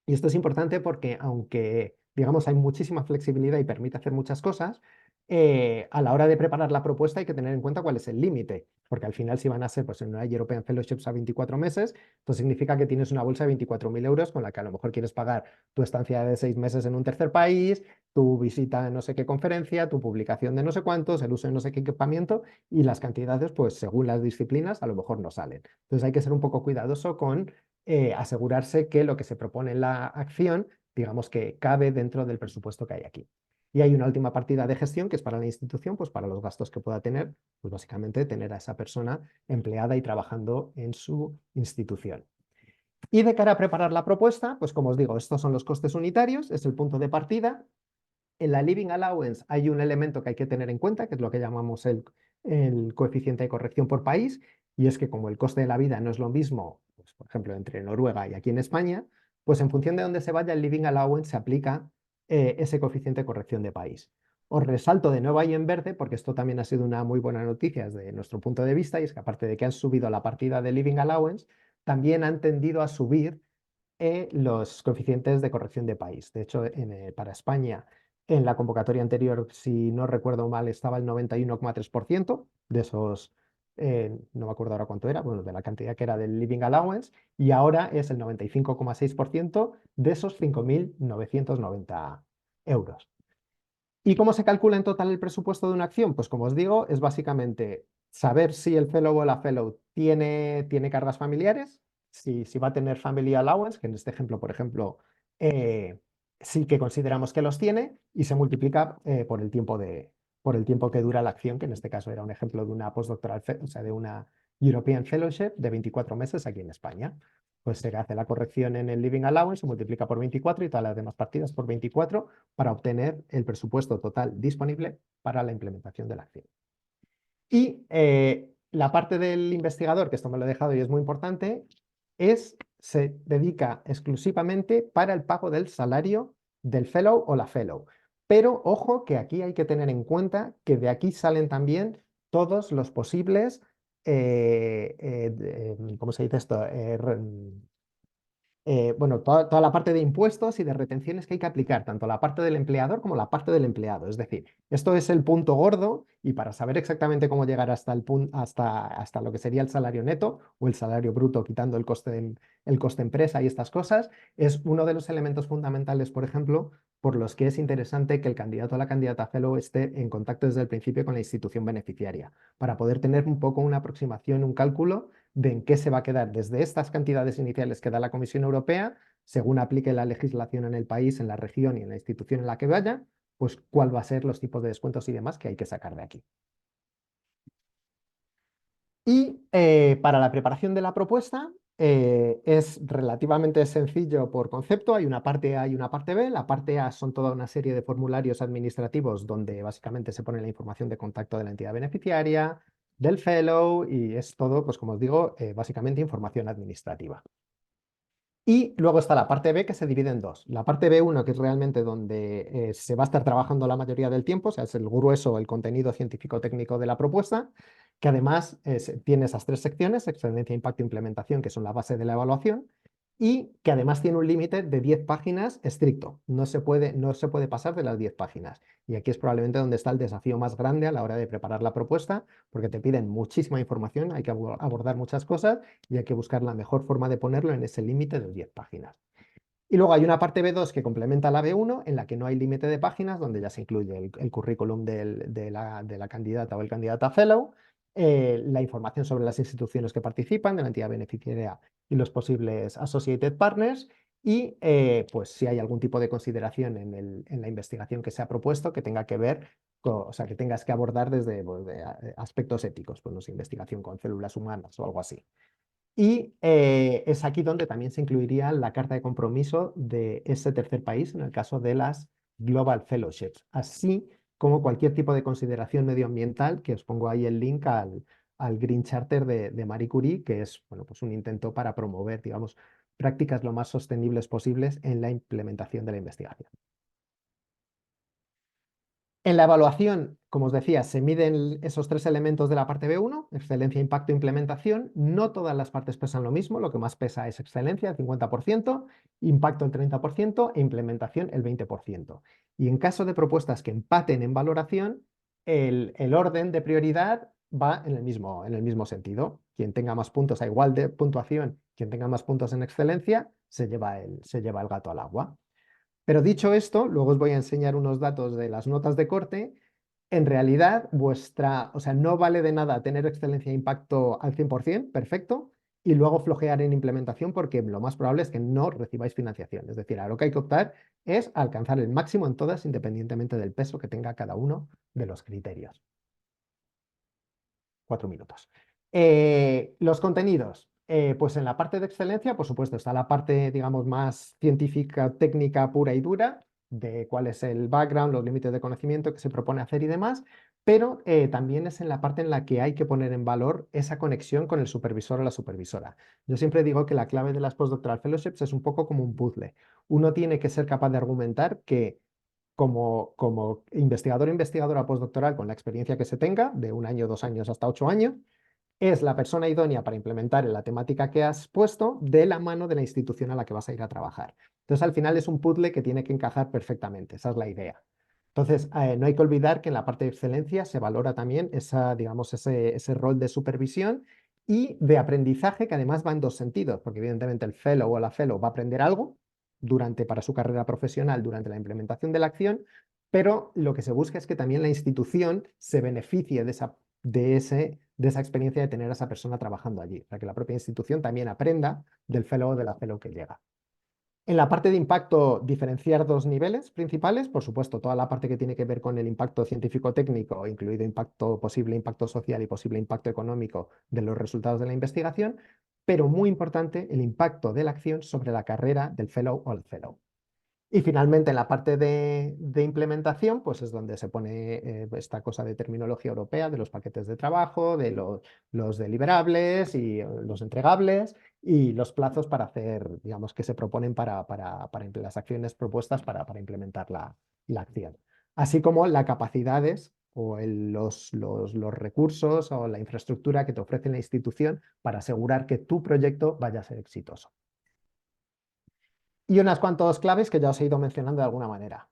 Y esto es importante porque aunque, digamos, hay muchísima flexibilidad y permite hacer muchas cosas, a la hora de preparar la propuesta hay que tener en cuenta cuál es el límite, porque al final si van a ser pues, en una European Fellowships a 24 meses, pues significa que tienes una bolsa de 24.000 euros con la que a lo mejor quieres pagar tu estancia de 6 meses en un tercer país, tu visita a no sé qué conferencia, tu publicación de no sé cuántos, el uso de no sé qué equipamiento y las cantidades, pues según las disciplinas, a lo mejor no salen. Entonces hay que ser un poco cuidadoso con asegurarse que lo que se propone en la acción, digamos que cabe dentro del presupuesto que hay aquí. Y hay una última partida de gestión que es para la institución, pues para los gastos que pueda tener, pues básicamente tener a esa persona empleada y trabajando en su institución. Y de cara a preparar la propuesta, pues como os digo, estos son los costes unitarios, es el punto de partida. En la Living Allowance hay un elemento que hay que tener en cuenta, que es lo que llamamos el coeficiente de corrección por país, y es que como el coste de la vida no es lo mismo, pues, por ejemplo, entre Noruega y aquí en España, pues en función de dónde se vaya el Living Allowance se aplica ese coeficiente de corrección de país. Os resalto de nuevo ahí en verde, porque esto también ha sido una muy buena noticia desde nuestro punto de vista, y es que aparte de que han subido la partida de Living Allowance, también han tendido a subir los coeficientes de corrección de país. De hecho, para España, en la convocatoria anterior, si no recuerdo mal, estaba el 91,3% de esos, no me acuerdo ahora cuánto era, bueno, de la cantidad que era del Living Allowance, y ahora es el 95,6% de esos 5.990 euros. ¿Y cómo se calcula en total el presupuesto de una acción? Pues como os digo, es básicamente saber si el fellow o la fellow tiene cargas familiares, si va a tener family allowance, que en este ejemplo, por ejemplo, sí que consideramos que los tiene, y se multiplica por el tiempo que dura la acción, que en este caso era un ejemplo de una postdoctoral, o sea, de una European Fellowship de 24 meses aquí en España. Pues se hace la corrección en el Living Allowance, se multiplica por 24 y todas las demás partidas por 24 para obtener el presupuesto total disponible para la implementación de la acción. Y la parte del investigador, que esto me lo he dejado y es muy importante, se dedica exclusivamente para el pago del salario del fellow o la fellow. Pero ojo que aquí hay que tener en cuenta que de aquí salen también todos los posibles, ¿cómo se dice esto? Bueno, toda la parte de impuestos y de retenciones que hay que aplicar, tanto la parte del empleador como la parte del empleado. Es decir, esto es el punto gordo y para saber exactamente cómo llegar hasta hasta lo que sería el salario neto o el salario bruto, quitando el coste empresa y estas cosas, es uno de los elementos fundamentales, por ejemplo, por los que es interesante que el candidato o la candidata fellow esté en contacto desde el principio con la institución beneficiaria, para poder tener un poco una aproximación, un cálculo de en qué se va a quedar desde estas cantidades iniciales que da la Comisión Europea, según aplique la legislación en el país, en la región y en la institución en la que vaya, pues cuál va a ser los tipos de descuentos y demás que hay que sacar de aquí. Y para la preparación de la propuesta es relativamente sencillo por concepto. Hay una parte A y una parte B. La parte A son toda una serie de formularios administrativos donde básicamente se pone la información de contacto de la entidad beneficiaria, del fellow y es todo, pues como os digo, básicamente información administrativa. Y luego está la parte B que se divide en dos. La parte B1, que es realmente donde se va a estar trabajando la mayoría del tiempo, o sea, es el grueso, el contenido científico-técnico de la propuesta, que además tiene esas tres secciones, excelencia, impacto e implementación, que son la base de la evaluación, y que además tiene un límite de 10 páginas estricto. No se puede pasar de las 10 páginas. Y aquí es probablemente donde está el desafío más grande a la hora de preparar la propuesta, porque te piden muchísima información, hay que abordar muchas cosas y hay que buscar la mejor forma de ponerlo en ese límite de 10 páginas. Y luego hay una parte B2 que complementa la B1, en la que no hay límite de páginas, donde ya se incluye el currículum de la candidata o el candidata fellow, la información sobre las instituciones que participan, de la entidad beneficiaria y los posibles associated partners, y pues si hay algún tipo de consideración en la investigación que se ha propuesto que tenga que ver, o sea, que tengas que abordar desde pues, aspectos éticos, pues no sé, investigación con células humanas o algo así. Y es aquí donde también se incluiría la carta de compromiso de ese tercer país en el caso de las Global Fellowships, así como cualquier tipo de consideración medioambiental, que os pongo ahí el link al Green Charter de Marie Curie, que es bueno, pues un intento para promover, digamos, prácticas lo más sostenibles posibles en la implementación de la investigación. En la evaluación, como os decía, se miden esos tres elementos de la parte B1, excelencia, impacto e implementación. No todas las partes pesan lo mismo, lo que más pesa es excelencia, el 50%, impacto el 30% e implementación el 20%. Y en caso de propuestas que empaten en valoración, el orden de prioridad va en el mismo sentido. Quien tenga más puntos a igual de puntuación, quien tenga más puntos en excelencia, se lleva el gato al agua. Pero dicho esto, luego os voy a enseñar unos datos de las notas de corte. En realidad, o sea, no vale de nada tener excelencia e impacto al 100%, perfecto, y luego flojear en implementación porque lo más probable es que no recibáis financiación. Es decir, a lo que hay que optar es alcanzar el máximo en todas, independientemente del peso que tenga cada uno de los criterios. 4 minutos. Los contenidos. Pues en la parte de excelencia, por supuesto, está la parte, digamos, más científica, técnica, pura y dura, de cuál es el background, los límites de conocimiento que se propone hacer y demás, pero también es en la parte en la que hay que poner en valor esa conexión con el supervisor o la supervisora. Yo siempre digo que la clave de las postdoctoral fellowships es un poco como un puzzle. Uno tiene que ser capaz de argumentar que como investigador o investigadora postdoctoral con la experiencia que se tenga, de 1 año, 2 años hasta 8 años, es la persona idónea para implementar en la temática que has puesto de la mano de la institución a la que vas a ir a trabajar. Entonces, al final es un puzzle que tiene que encajar perfectamente, esa es la idea. Entonces, no hay que olvidar que en la parte de excelencia se valora también digamos, ese rol de supervisión y de aprendizaje que además va en dos sentidos, porque evidentemente el fellow o la fellow va a aprender algo para su carrera profesional durante la implementación de la acción, pero lo que se busca es que también la institución se beneficie de esa experiencia de tener a esa persona trabajando allí, para que la propia institución también aprenda del fellow o de la fellow que llega. En la parte de impacto, diferenciar dos niveles principales, por supuesto, toda la parte que tiene que ver con el impacto científico-técnico, incluido posible impacto social y posible impacto económico de los resultados de la investigación, pero muy importante el impacto de la acción sobre la carrera del fellow o el fellow. Y finalmente, en la parte de implementación, pues es donde se pone esta cosa de terminología europea, de los paquetes de trabajo, de los deliverables y los entregables, y los plazos para hacer, digamos, que se proponen para las acciones propuestas para implementar la acción. Así como las capacidades o los recursos o la infraestructura que te ofrece la institución para asegurar que tu proyecto vaya a ser exitoso. Y unas cuantas claves que ya os he ido mencionando de alguna manera.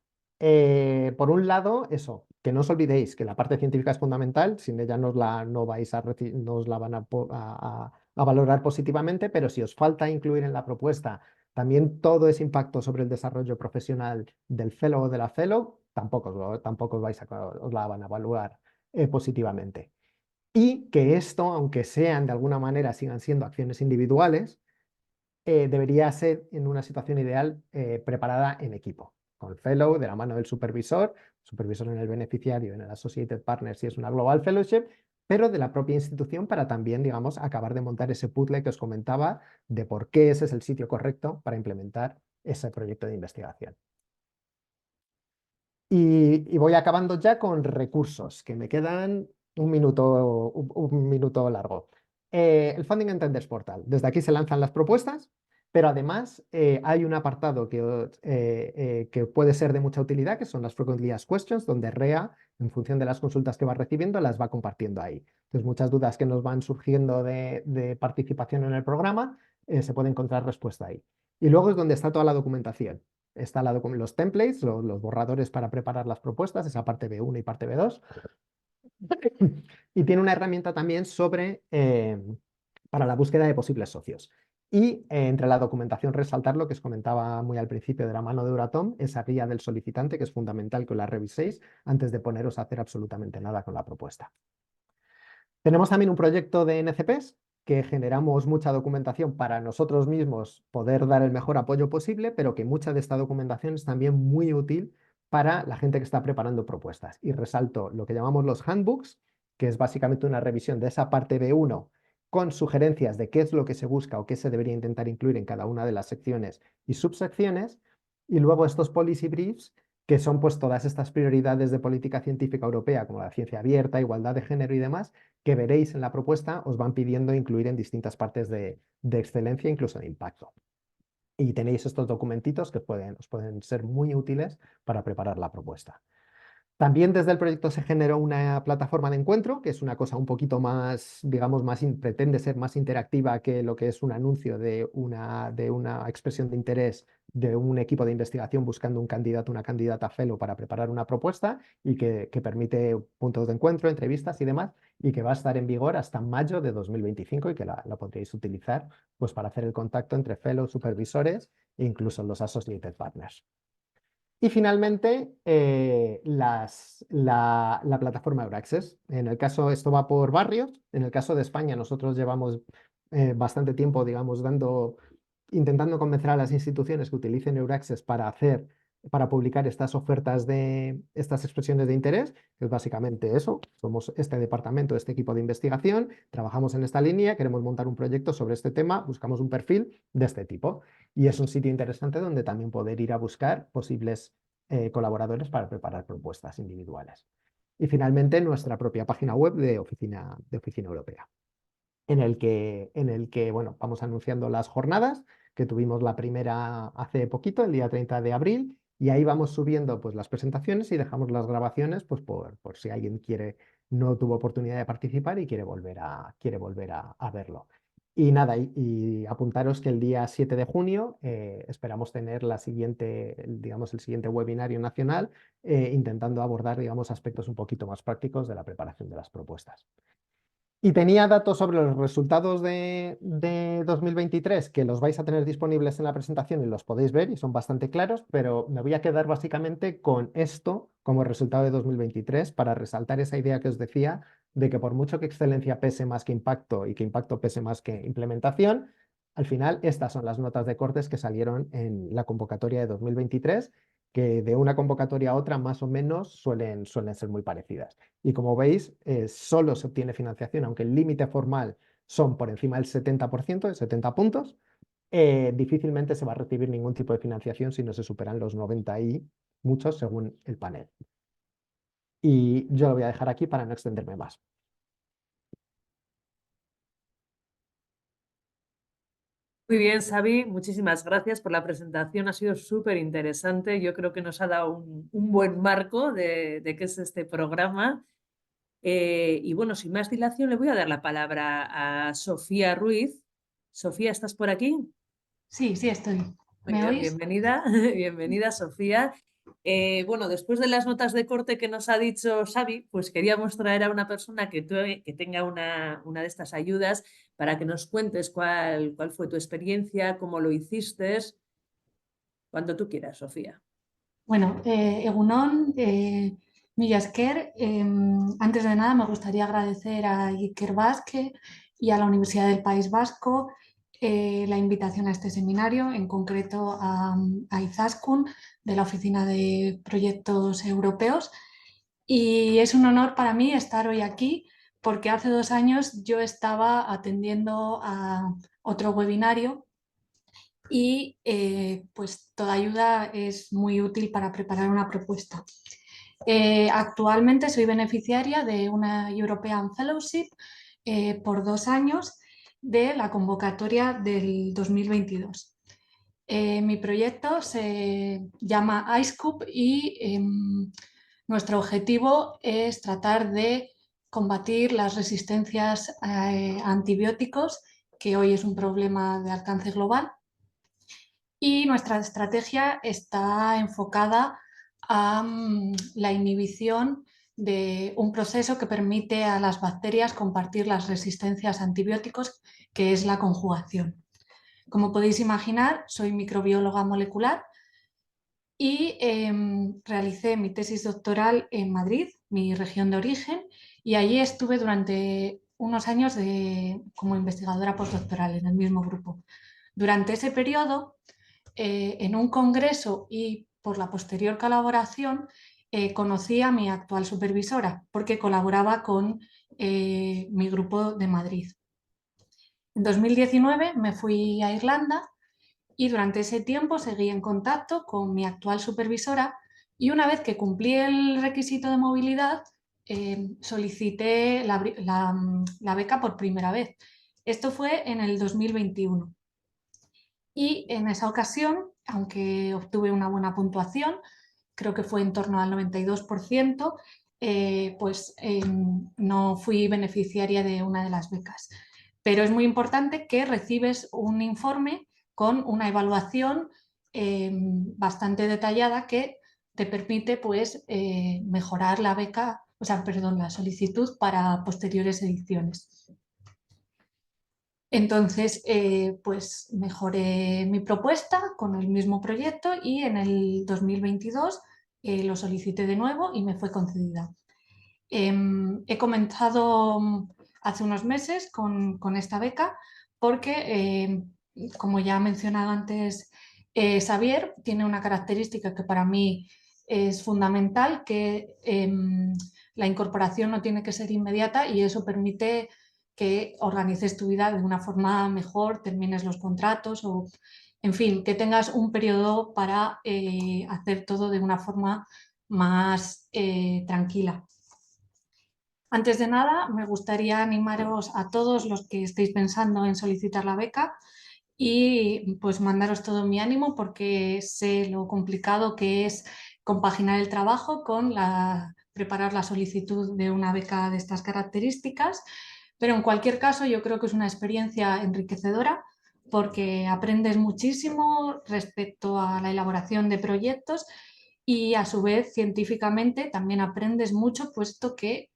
Por un lado, eso, que no os olvidéis que la parte científica es fundamental, sin ella no os la van a valorar positivamente, pero si os falta incluir en la propuesta también todo ese impacto sobre el desarrollo profesional del fellow o de la fellow, tampoco os la van a evaluar positivamente. Y que esto, aunque sean de alguna manera, sigan siendo acciones individuales, debería ser en una situación ideal preparada en equipo, con el fellow, de la mano del supervisor en el beneficiario, en el associated partner si es una global fellowship, pero de la propia institución para también, digamos, acabar de montar ese puzzle que os comentaba de por qué ese es el sitio correcto para implementar ese proyecto de investigación. Y voy acabando ya con recursos, que me quedan un minuto largo. El Funding and Tenders Portal. Desde aquí se lanzan las propuestas, pero además hay un apartado que puede ser de mucha utilidad, que son las Frequently Asked Questions, donde REA, en función de las consultas que va recibiendo, las va compartiendo ahí. Entonces, muchas dudas que nos van surgiendo de participación en el programa, se puede encontrar respuesta ahí. Y luego es donde está toda la documentación. Está los templates, los borradores para preparar las propuestas, esa parte B1 y parte B2. Y tiene una herramienta también para la búsqueda de posibles socios. Y entre la documentación resaltar lo que os comentaba muy al principio de la mano de Euratom, esa guía del solicitante, que es fundamental que la reviséis antes de poneros a hacer absolutamente nada con la propuesta. Tenemos también un proyecto de NCPs que generamos mucha documentación para nosotros mismos poder dar el mejor apoyo posible, pero que mucha de esta documentación es también muy útil para la gente que está preparando propuestas. Y resalto lo que llamamos los handbooks, que es básicamente una revisión de esa parte B1 con sugerencias de qué es lo que se busca o qué se debería intentar incluir en cada una de las secciones y subsecciones, y luego estos policy briefs, que son pues todas estas prioridades de política científica europea, como la ciencia abierta, igualdad de género y demás, que veréis en la propuesta, os van pidiendo incluir en distintas partes de excelencia, incluso de impacto. Y tenéis estos documentitos que os pueden ser muy útiles para preparar la propuesta. También desde el proyecto se generó una plataforma de encuentro, que es una cosa un poquito más, digamos, pretende ser más interactiva que lo que es un anuncio de una expresión de interés de un equipo de investigación buscando un candidato, una candidata fellow para preparar una propuesta y que permite puntos de encuentro, entrevistas y demás, y que va a estar en vigor hasta mayo de 2025 y que la podréis utilizar pues, para hacer el contacto entre fellows, supervisores e incluso los associated partners. Y finalmente, la plataforma Euraccess. En el caso, esto va por barrios. En el caso de España, nosotros llevamos bastante tiempo, digamos, intentando convencer a las instituciones que utilicen Euraccess para publicar estas ofertas estas expresiones de interés, que es básicamente eso. Somos este departamento, este equipo de investigación, trabajamos en esta línea, queremos montar un proyecto sobre este tema, buscamos un perfil de este tipo. Y es un sitio interesante donde también poder ir a buscar posibles colaboradores para preparar propuestas individuales. Y finalmente, nuestra propia página web de Oficina Europea, en el que bueno, vamos anunciando las jornadas, que tuvimos la primera hace poquito, el día 30 de abril, y ahí vamos subiendo pues, las presentaciones y dejamos las grabaciones pues, por si alguien no tuvo oportunidad de participar y quiere volver a verlo. Y nada, y apuntaros que el día 7 de junio esperamos tener el siguiente webinario nacional intentando abordar, digamos, aspectos un poquito más prácticos de la preparación de las propuestas. Y tenía datos sobre los resultados de 2023 que los vais a tener disponibles en la presentación y los podéis ver y son bastante claros, pero me voy a quedar básicamente con esto como resultado de 2023 para resaltar esa idea que os decía de que por mucho que excelencia pese más que impacto y que impacto pese más que implementación, al final estas son las notas de cortes que salieron en la convocatoria de 2023, que de una convocatoria a otra más o menos suelen ser muy parecidas. Y como veis, solo se obtiene financiación, aunque el límite formal son por encima del 70%, de 70 puntos, difícilmente se va a recibir ningún tipo de financiación si no se superan los 90 y muchos según el panel. Y yo lo voy a dejar aquí para no extenderme más. Muy bien, Xavi, muchísimas gracias por la presentación, ha sido súper interesante. Yo creo que nos ha dado un buen marco de qué es este programa. Y bueno, sin más dilación, le voy a dar la palabra a Sofía Ruiz. Sofía, ¿estás por aquí? Sí, sí estoy. Muy ¿Me bien, oís? bienvenida, bienvenida, Sofía. Bueno, después de las notas de corte que nos ha dicho Xavi, pues queríamos traer a una persona que tenga una de estas ayudas para que nos cuentes cuál fue tu experiencia, cómo lo hiciste, cuando tú quieras, Sofía. Bueno, Egunon, mila esker. Antes de nada me gustaría agradecer a Iker Vázquez y a la Universidad del País Vasco la invitación a este seminario, en concreto a Izaskun de la Oficina de Proyectos Europeos. Y es un honor para mí estar hoy aquí porque hace 2 años yo estaba atendiendo a otro webinario y pues toda ayuda es muy útil para preparar una propuesta. Actualmente soy beneficiaria de una European Fellowship por 2 años de la convocatoria del 2022. Mi proyecto se llama IceCube y nuestro objetivo es tratar de combatir las resistencias a antibióticos, que hoy es un problema de alcance global. Y nuestra estrategia está enfocada a la inhibición de un proceso que permite a las bacterias compartir las resistencias a antibióticos, que es la conjugación. Como podéis imaginar, soy microbióloga molecular y realicé mi tesis doctoral en Madrid, mi región de origen, y allí estuve durante unos años como investigadora postdoctoral en el mismo grupo. Durante ese periodo, en un congreso y por la posterior colaboración, conocí a mi actual supervisora porque colaboraba con mi grupo de Madrid. En 2019 me fui a Irlanda y durante ese tiempo seguí en contacto con mi actual supervisora y una vez que cumplí el requisito de movilidad, solicité la beca por primera vez. Esto fue en el 2021. Y en esa ocasión, aunque obtuve una buena puntuación, creo que fue en torno al 92%, pues no fui beneficiaria de una de las becas. Pero es muy importante que recibes un informe con una evaluación bastante detallada que te permite pues, mejorar la beca, o sea, perdón, la solicitud para posteriores ediciones. Entonces, pues mejoré mi propuesta con el mismo proyecto y en el 2022 lo solicité de nuevo y me fue concedida. He comenzado hace unos meses con esta beca porque, como ya ha mencionado antes Xavier, tiene una característica que para mí es fundamental, que la incorporación no tiene que ser inmediata y eso permite que organices tu vida de una forma mejor, termines los contratos o, en fin, que tengas un periodo para hacer todo de una forma más tranquila. Antes de nada, me gustaría animaros a todos los que estéis pensando en solicitar la beca y pues mandaros todo mi ánimo porque sé lo complicado que es compaginar el trabajo con preparar la solicitud de una beca de estas características, pero en cualquier caso yo creo que es una experiencia enriquecedora porque aprendes muchísimo respecto a la elaboración de proyectos y a su vez científicamente también aprendes mucho puesto que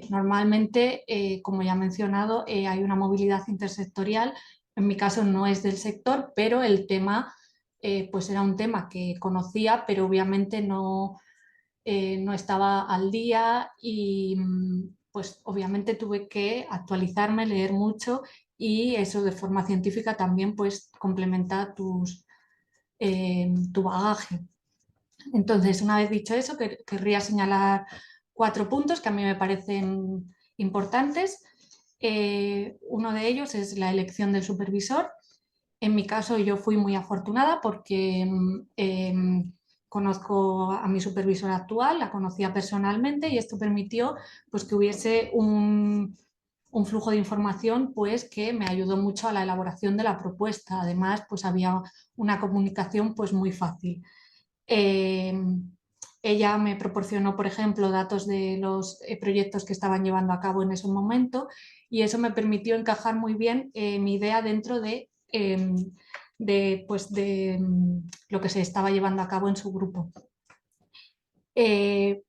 normalmente, como ya he mencionado, hay una movilidad intersectorial. En mi caso no es del sector, pero el tema pues era un tema que conocía, pero obviamente no estaba al día y pues obviamente tuve que actualizarme, leer mucho y eso de forma científica también pues complementa tu bagaje. Entonces, una vez dicho eso, querría señalar 4 puntos que a mí me parecen importantes. Uno de ellos es la elección del supervisor. En mi caso, yo fui muy afortunada porque conozco a mi supervisora actual, la conocía personalmente y esto permitió pues, que hubiese un un flujo de información pues, que me ayudó mucho a la elaboración de la propuesta. Además, pues había una comunicación pues, muy fácil. Ella me proporcionó, por ejemplo, datos de los proyectos que estaban llevando a cabo en ese momento y eso me permitió encajar muy bien mi idea dentro de lo que se estaba llevando a cabo en su grupo.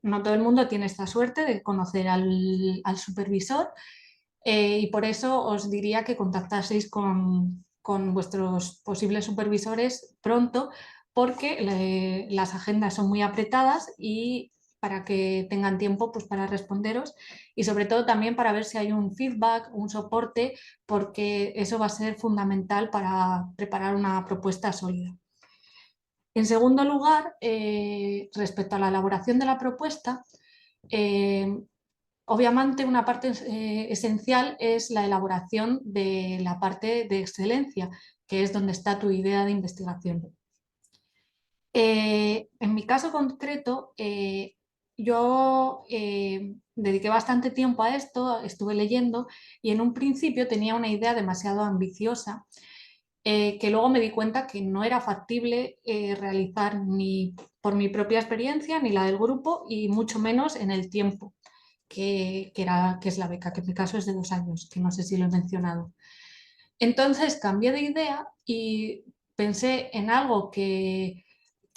No todo el mundo tiene esta suerte de conocer al supervisor y por eso os diría que contactaseis con vuestros posibles supervisores pronto porque las agendas son muy apretadas y para que tengan tiempo pues, para responderos y sobre todo también para ver si hay un feedback, un soporte, porque eso va a ser fundamental para preparar una propuesta sólida. En segundo lugar, respecto a la elaboración de la propuesta, obviamente una parte esencial es la elaboración de la parte de excelencia, que es donde está tu idea de investigación. En mi caso concreto, yo dediqué bastante tiempo a esto, estuve leyendo y en un principio tenía una idea demasiado ambiciosa que luego me di cuenta que no era factible realizar ni por mi propia experiencia ni la del grupo y mucho menos en el tiempo que es la beca, que en mi caso es de 2 años, que no sé si lo he mencionado. Entonces cambié de idea y pensé en algo que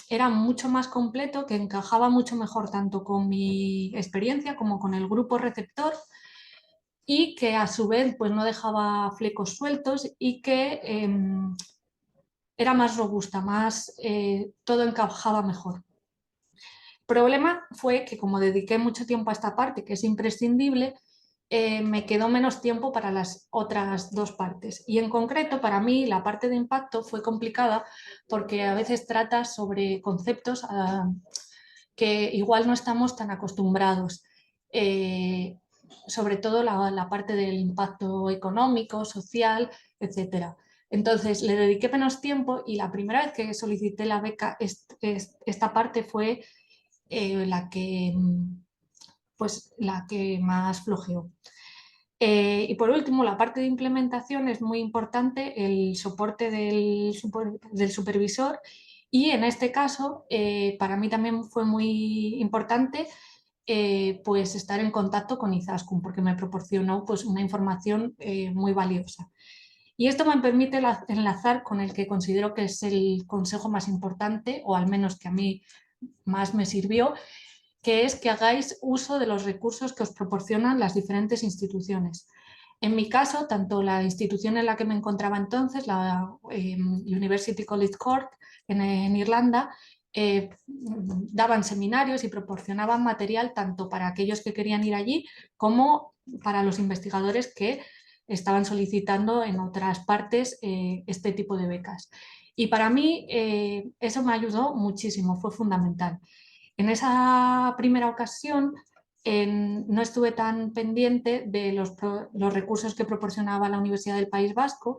era mucho más completo, que encajaba mucho mejor tanto con mi experiencia como con el grupo receptor y que a su vez pues, no dejaba flecos sueltos y que era más robusta, todo encajaba mejor. El problema fue que como dediqué mucho tiempo a esta parte, que es imprescindible, me quedó menos tiempo para las otras 2 partes. Y en concreto, para mí, la parte de impacto fue complicada porque a veces trata sobre conceptos que igual no estamos tan acostumbrados. Sobre todo la parte del impacto económico, social, etcétera. Entonces le dediqué menos tiempo y la primera vez que solicité la beca, esta parte fue la que más flojeó. Y por último, la parte de implementación es muy importante, el soporte del supervisor y en este caso para mí también fue muy importante pues estar en contacto con Izaskun porque me proporcionó pues, una información muy valiosa. Y esto me permite enlazar con el que considero que es el consejo más importante, o al menos que a mí más me sirvió, que es que hagáis uso de los recursos que os proporcionan las diferentes instituciones. En mi caso, tanto la institución en la que me encontraba entonces, la University College Cork en Irlanda, daban seminarios y proporcionaban material tanto para aquellos que querían ir allí como para los investigadores que estaban solicitando en otras partes este tipo de becas. Y para mí eso me ayudó muchísimo, fue fundamental. En esa primera ocasión no estuve tan pendiente de los recursos que proporcionaba la Universidad del País Vasco,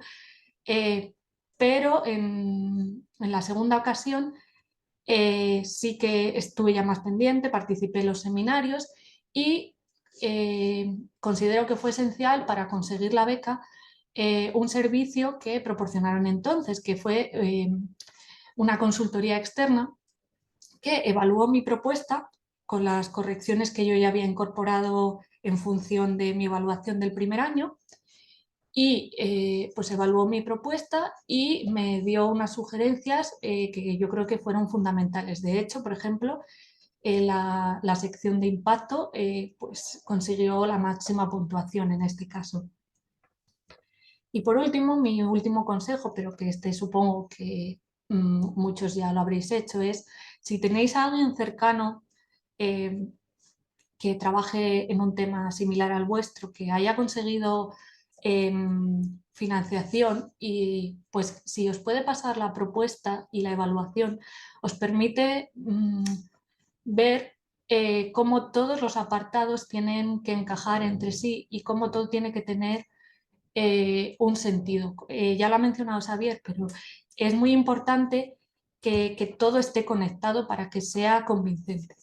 pero en la segunda ocasión sí que estuve ya más pendiente, participé en los seminarios y considero que fue esencial para conseguir la beca un servicio que proporcionaron entonces, que fue una consultoría externa que evaluó mi propuesta con las correcciones que yo ya había incorporado en función de mi evaluación del primer año y pues evaluó mi propuesta y me dio unas sugerencias que yo creo que fueron fundamentales. De hecho, por ejemplo, la sección de impacto pues consiguió la máxima puntuación en este caso. Y por último, mi último consejo, pero que supongo que muchos ya lo habréis hecho, es si tenéis a alguien cercano que trabaje en un tema similar al vuestro, que haya conseguido financiación y pues si os puede pasar la propuesta y la evaluación, os permite ver cómo todos los apartados tienen que encajar entre sí y cómo todo tiene que tener un sentido. Ya lo ha mencionado Xavier, pero es muy importante que todo esté conectado para que sea convincente.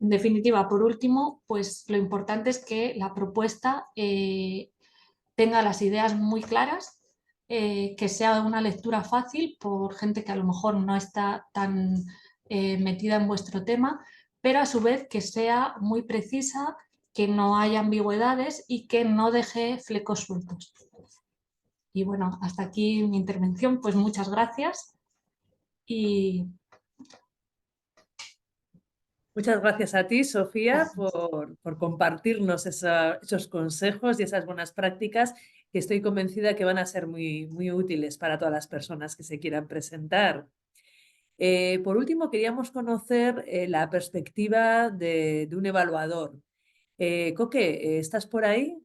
En definitiva, por último, pues lo importante es que la propuesta tenga las ideas muy claras, que sea una lectura fácil por gente que a lo mejor no está tan metida en vuestro tema, pero a su vez que sea muy precisa, que no haya ambigüedades y que no deje flecos sueltos. Y bueno, hasta aquí mi intervención, pues muchas gracias y Muchas gracias a ti, Sofía, gracias. por compartirnos esos consejos y esas buenas prácticas que estoy convencida que van a ser muy, muy útiles para todas las personas que se quieran presentar. Por último, queríamos conocer la perspectiva de un evaluador. Coque, ¿estás por ahí?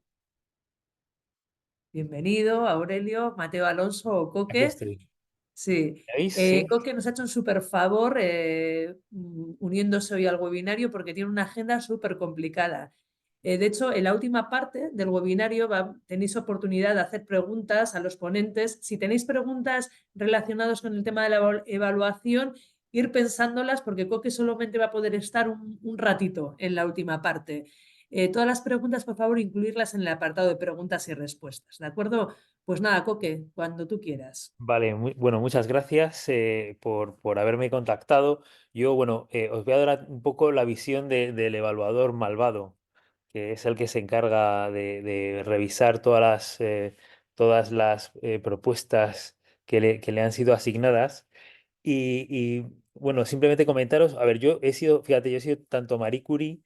Bienvenido, Aurelio, Mateo Alonso o Aquí Coque. estoy. Sí, ¿Me oís? Sí. Coque nos ha hecho un súper favor uniéndose hoy al webinario porque tiene una agenda súper complicada. De hecho, en la última parte del webinario tenéis oportunidad de hacer preguntas a los ponentes. Si tenéis preguntas relacionadas con el tema de la evaluación, ir pensándolas porque Coque solamente va a poder estar un ratito en la última parte. Todas las preguntas, por favor, incluirlas en el apartado de preguntas y respuestas, ¿de acuerdo? Pues nada, Coque, cuando tú quieras. Vale, bueno, muchas gracias por haberme contactado. Yo, bueno, os voy a dar un poco la visión del evaluador malvado, que es el que se encarga de revisar todas las propuestas que le han sido asignadas. Bueno, simplemente comentaros, a ver, fíjate, yo he sido tanto Marie Curie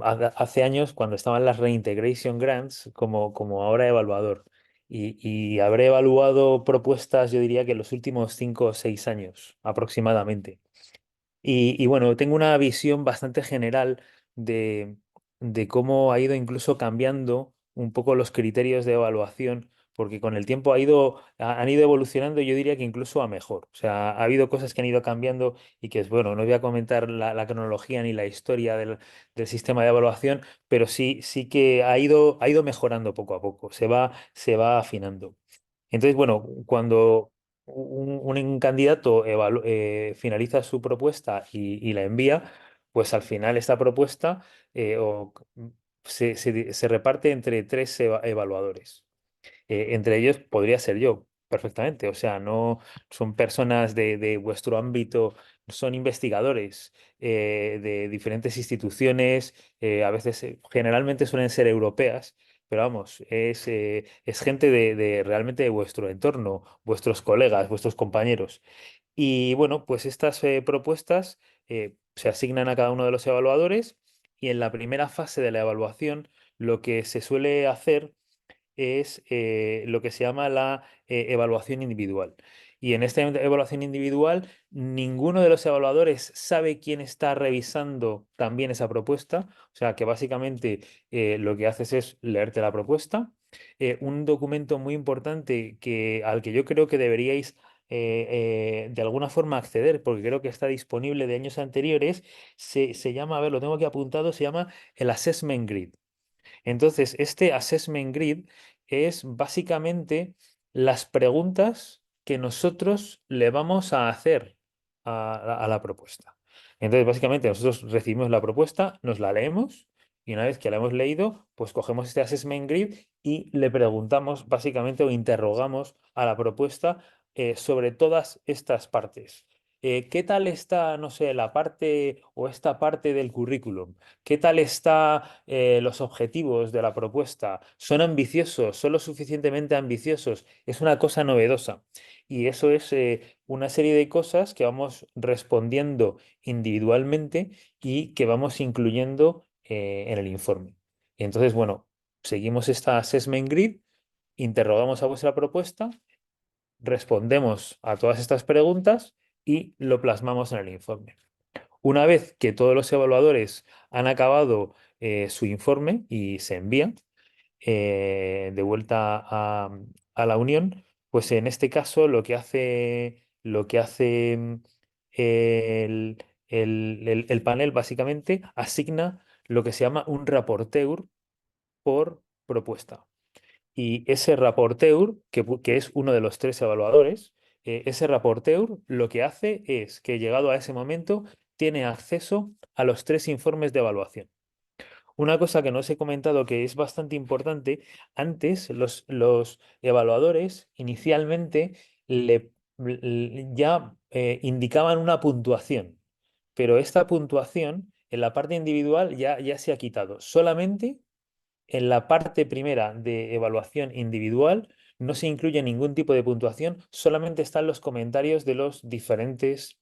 hace años cuando estaban las Reintegration Grants como ahora evaluador. Y habré evaluado propuestas, yo diría que en los últimos 5 o 6 años aproximadamente. Bueno, tengo una visión bastante general de, de cómo ha ido incluso cambiando un poco los criterios de evaluación, porque con el tiempo han ido evolucionando, yo diría que incluso a mejor. O sea, ha habido cosas que han ido cambiando y que, bueno, no voy a comentar la cronología ni la historia del sistema de evaluación, pero sí que ha ido mejorando poco a poco, se va afinando. Entonces, bueno, cuando un candidato finaliza su propuesta y la envía, pues al final esta propuesta se reparte entre tres evaluadores. Entre ellos podría ser yo, perfectamente. O sea, no son personas de vuestro ámbito, son investigadores de diferentes instituciones, a veces, generalmente suelen ser europeas, pero vamos, es gente realmente de vuestro entorno, vuestros colegas, vuestros compañeros. Y bueno, pues estas propuestas se asignan a cada uno de los evaluadores y en la primera fase de la evaluación lo que se suele hacer es lo que se llama la evaluación individual. Y en esta evaluación individual, ninguno de los evaluadores sabe quién está revisando también esa propuesta. O sea, que básicamente lo que haces es leerte la propuesta. Un documento muy importante al que yo creo que deberíais de alguna forma acceder, porque creo que está disponible de años anteriores, se llama, a ver, lo tengo aquí apuntado, se llama el Assessment Grid. Entonces, este assessment grid es básicamente las preguntas que nosotros le vamos a hacer a la propuesta. Entonces, básicamente, nosotros recibimos la propuesta, nos la leemos y una vez que la hemos leído, pues cogemos este assessment grid y le preguntamos básicamente o interrogamos a la propuesta sobre todas estas partes. ¿Qué tal está, no sé, la parte o esta parte del currículum? ¿Qué tal está los objetivos de la propuesta? ¿Son ambiciosos? ¿Son lo suficientemente ambiciosos? Es una cosa novedosa. Y eso es una serie de cosas que vamos respondiendo individualmente y que vamos incluyendo en el informe. Y entonces, bueno, seguimos esta assessment grid, interrogamos a vuestra propuesta, respondemos a todas estas preguntas y lo plasmamos en el informe. Una vez que todos los evaluadores han acabado su informe y se envían de vuelta a la Unión, pues en este caso lo que hace el panel básicamente asigna lo que se llama un rapporteur por propuesta. Y ese rapporteur, que es uno de los tres evaluadores, ese rapporteur lo que hace es que llegado a ese momento tiene acceso a los 3 informes de evaluación. Una cosa que no os he comentado que es bastante importante, antes los evaluadores inicialmente ya indicaban una puntuación, pero esta puntuación en la parte individual ya se ha quitado. Solamente en la parte primera de evaluación individual no se incluye ningún tipo de puntuación, solamente están los comentarios de los diferentes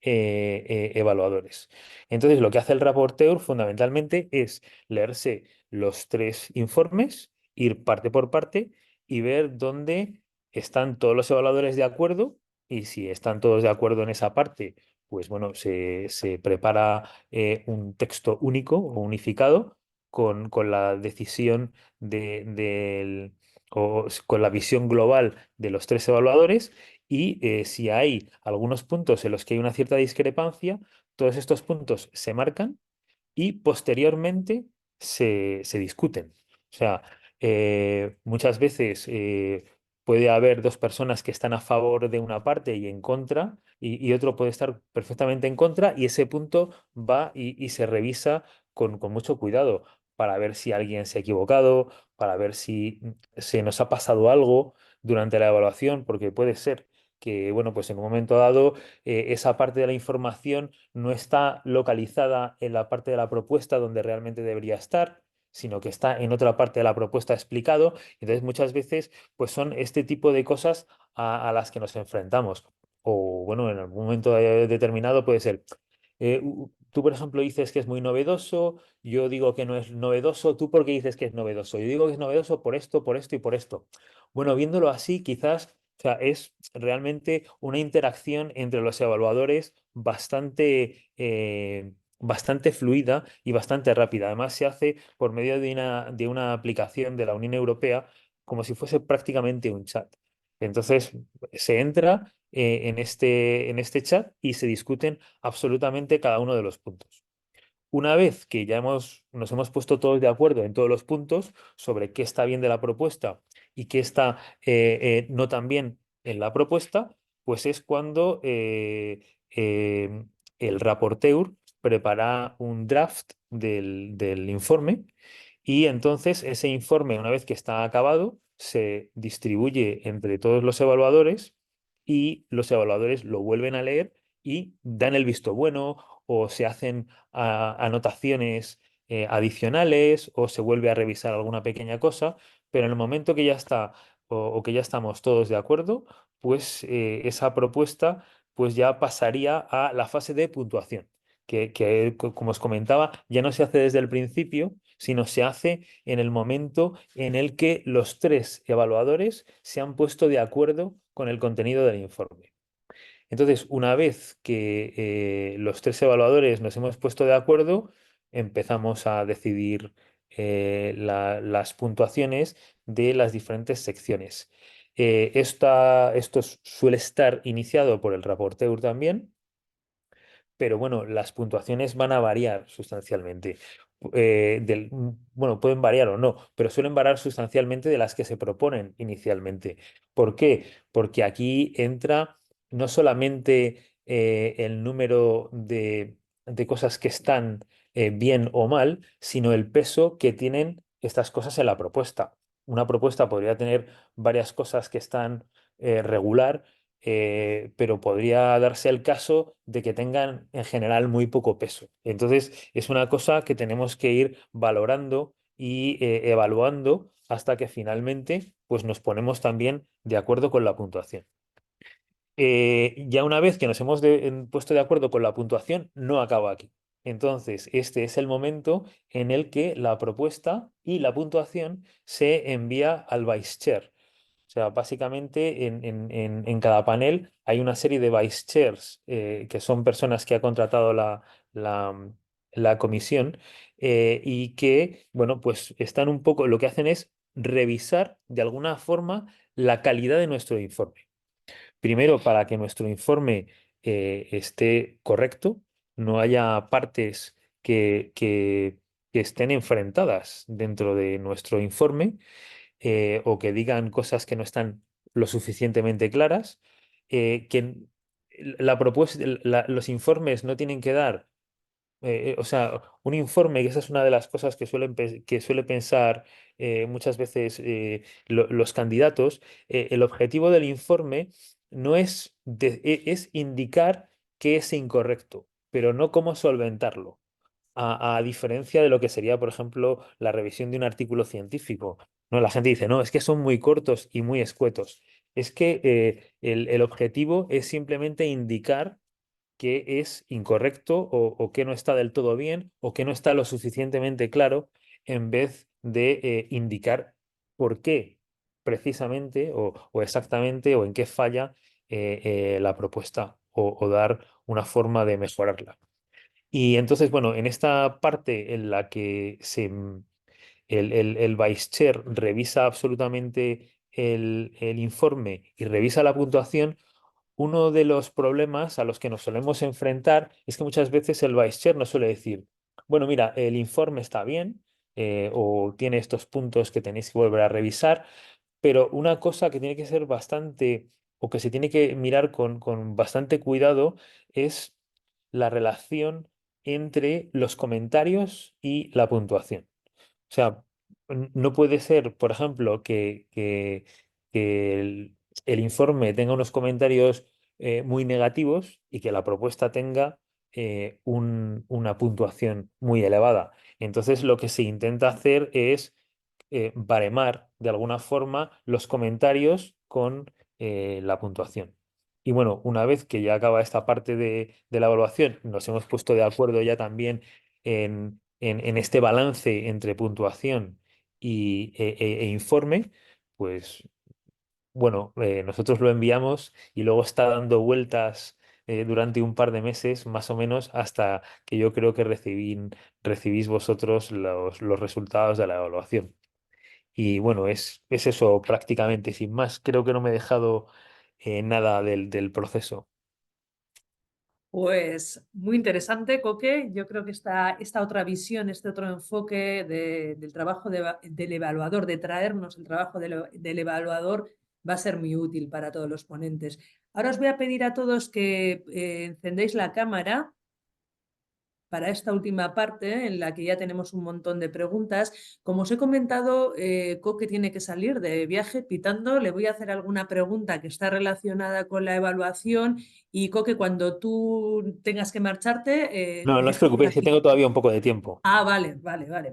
evaluadores. Entonces, lo que hace el rapporteur fundamentalmente es leerse los 3 informes, ir parte por parte y ver dónde están todos los evaluadores de acuerdo, y si están todos de acuerdo en esa parte, pues bueno, se prepara un texto único o unificado con la decisión con la visión global de los 3 evaluadores, y si hay algunos puntos en los que hay una cierta discrepancia, todos estos puntos se marcan y posteriormente se discuten. O sea, muchas veces puede haber 2 personas que están a favor de una parte y en contra, y otro puede estar perfectamente en contra, y ese punto va y se revisa con mucho cuidado para ver si alguien se ha equivocado, para ver si se nos ha pasado algo durante la evaluación, porque puede ser que, bueno, pues en un momento dado esa parte de la información no está localizada en la parte de la propuesta donde realmente debería estar, sino que está en otra parte de la propuesta explicado. Entonces, muchas veces, pues son este tipo de cosas a las que nos enfrentamos. O, bueno, en algún momento determinado puede ser, tú, por ejemplo, dices que es muy novedoso, yo digo que no es novedoso, ¿tú por qué dices que es novedoso? Yo digo que es novedoso por esto y por esto. Bueno, viéndolo así, quizás, o sea, es realmente una interacción entre los evaluadores bastante fluida y bastante rápida. Además, se hace por medio de una aplicación de la Unión Europea, como si fuese prácticamente un chat. Entonces, se entra en este chat y se discuten absolutamente cada uno de los puntos. Una vez que ya nos hemos puesto todos de acuerdo en todos los puntos sobre qué está bien de la propuesta y qué está no tan bien en la propuesta, pues es cuando el rapporteur prepara un draft del informe, y entonces ese informe, una vez que está acabado, se distribuye entre todos los evaluadores, y los evaluadores lo vuelven a leer y dan el visto bueno, o se hacen anotaciones adicionales, o se vuelve a revisar alguna pequeña cosa, pero en el momento que ya está o que ya estamos todos de acuerdo, pues esa propuesta pues ya pasaría a la fase de puntuación, como os comentaba, ya no se hace desde el principio, sino se hace en el momento en el que los 3 evaluadores se han puesto de acuerdo con el contenido del informe. Entonces, una vez que los 3 evaluadores nos hemos puesto de acuerdo, empezamos a decidir las puntuaciones de las diferentes secciones. Esto suele estar iniciado por el rapporteur también, pero bueno, las puntuaciones van a variar sustancialmente. Bueno, pueden variar o no, pero suelen variar sustancialmente de las que se proponen inicialmente. ¿Por qué? Porque aquí entra no solamente el número de cosas que están bien o mal, sino el peso que tienen estas cosas en la propuesta. Una propuesta podría tener varias cosas que están regular, pero podría darse el caso de que tengan en general muy poco peso. Entonces, es una cosa que tenemos que ir valorando y evaluando hasta que finalmente pues, nos ponemos también de acuerdo con la puntuación. Ya una vez que nos hemos puesto de acuerdo con la puntuación, no acaba aquí. Entonces, este es el momento en el que la propuesta y la puntuación se envía al vice chair. O sea, básicamente en cada panel hay una serie de vice chairs, que son personas que ha contratado la, la comisión, y que, bueno, pues están un poco, lo que hacen es revisar de alguna forma la calidad de nuestro informe. Primero, para que nuestro informe esté correcto, no haya partes que estén enfrentadas dentro de nuestro informe, o que digan cosas que no están lo suficientemente claras, que la propuesta, los informes no tienen que dar, o sea, un informe, que esa es una de las cosas que que suele pensar muchas veces los candidatos. El objetivo del informe no es, es indicar qué es incorrecto, pero no cómo solventarlo. A diferencia de lo que sería, por ejemplo, la revisión de un artículo científico. ¿No? La gente dice, no, es que son muy cortos y muy escuetos. Es que el objetivo es simplemente indicar qué es incorrecto o qué no está del todo bien o qué no está lo suficientemente claro, en vez de indicar por qué precisamente o exactamente o en qué falla la propuesta o dar una forma de mejorarla. Y entonces, bueno, en esta parte en la que el Vice Chair revisa absolutamente el informe y revisa la puntuación, uno de los problemas a los que nos solemos enfrentar es que muchas veces el Vice Chair nos suele decir, bueno, mira, el informe está bien, o tiene estos puntos que tenéis que volver a revisar, pero una cosa que tiene que ser bastante, o que se tiene que mirar con bastante cuidado, es la relación entre los comentarios y la puntuación. O sea, no puede ser, por ejemplo, que el informe tenga unos comentarios muy negativos y que la propuesta tenga una puntuación muy elevada. Entonces, lo que se intenta hacer es baremar de alguna forma los comentarios con la puntuación. Y bueno, una vez que ya acaba esta parte de la evaluación, nos hemos puesto de acuerdo ya también en este balance entre puntuación e informe, pues bueno, nosotros lo enviamos y luego está dando vueltas durante un par de meses, más o menos, hasta que yo creo que recibís vosotros los resultados de la evaluación. Y bueno, es eso prácticamente, sin más. Creo que no me he dejado nada del proceso. Pues muy interesante, Coque. Yo creo que esta otra visión, este otro enfoque del trabajo del evaluador, de traernos el trabajo del evaluador, va a ser muy útil para todos los ponentes. Ahora os voy a pedir a todos que encendéis la cámara para esta última parte en la que ya tenemos un montón de preguntas. Como os he comentado, Coque tiene que salir de viaje pitando. Le voy a hacer alguna pregunta que está relacionada con la evaluación y Coque, cuando tú tengas que marcharte, No, no me os escribes preocupéis, que aquí. tengo todavía un poco de tiempo. Ah, vale,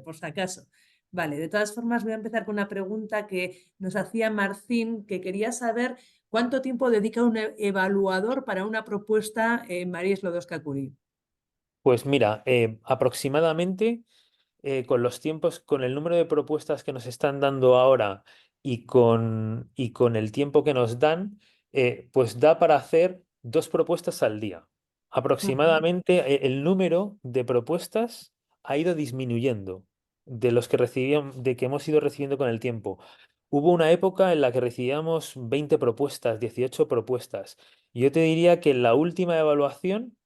por si acaso. Vale, de todas formas voy a empezar con una pregunta que nos hacía Marcín, que quería saber cuánto tiempo dedica un evaluador para una propuesta en María Sklodowska-Curie. Pues mira, aproximadamente con los tiempos, con el número de propuestas que nos están dando ahora y con el tiempo que nos dan, pues da para hacer 2 propuestas al día. Aproximadamente el número de propuestas ha ido disminuyendo de los que de que hemos ido recibiendo con el tiempo. Hubo una época en la que recibíamos 20 propuestas, 18 propuestas. Yo te diría que en la última evaluación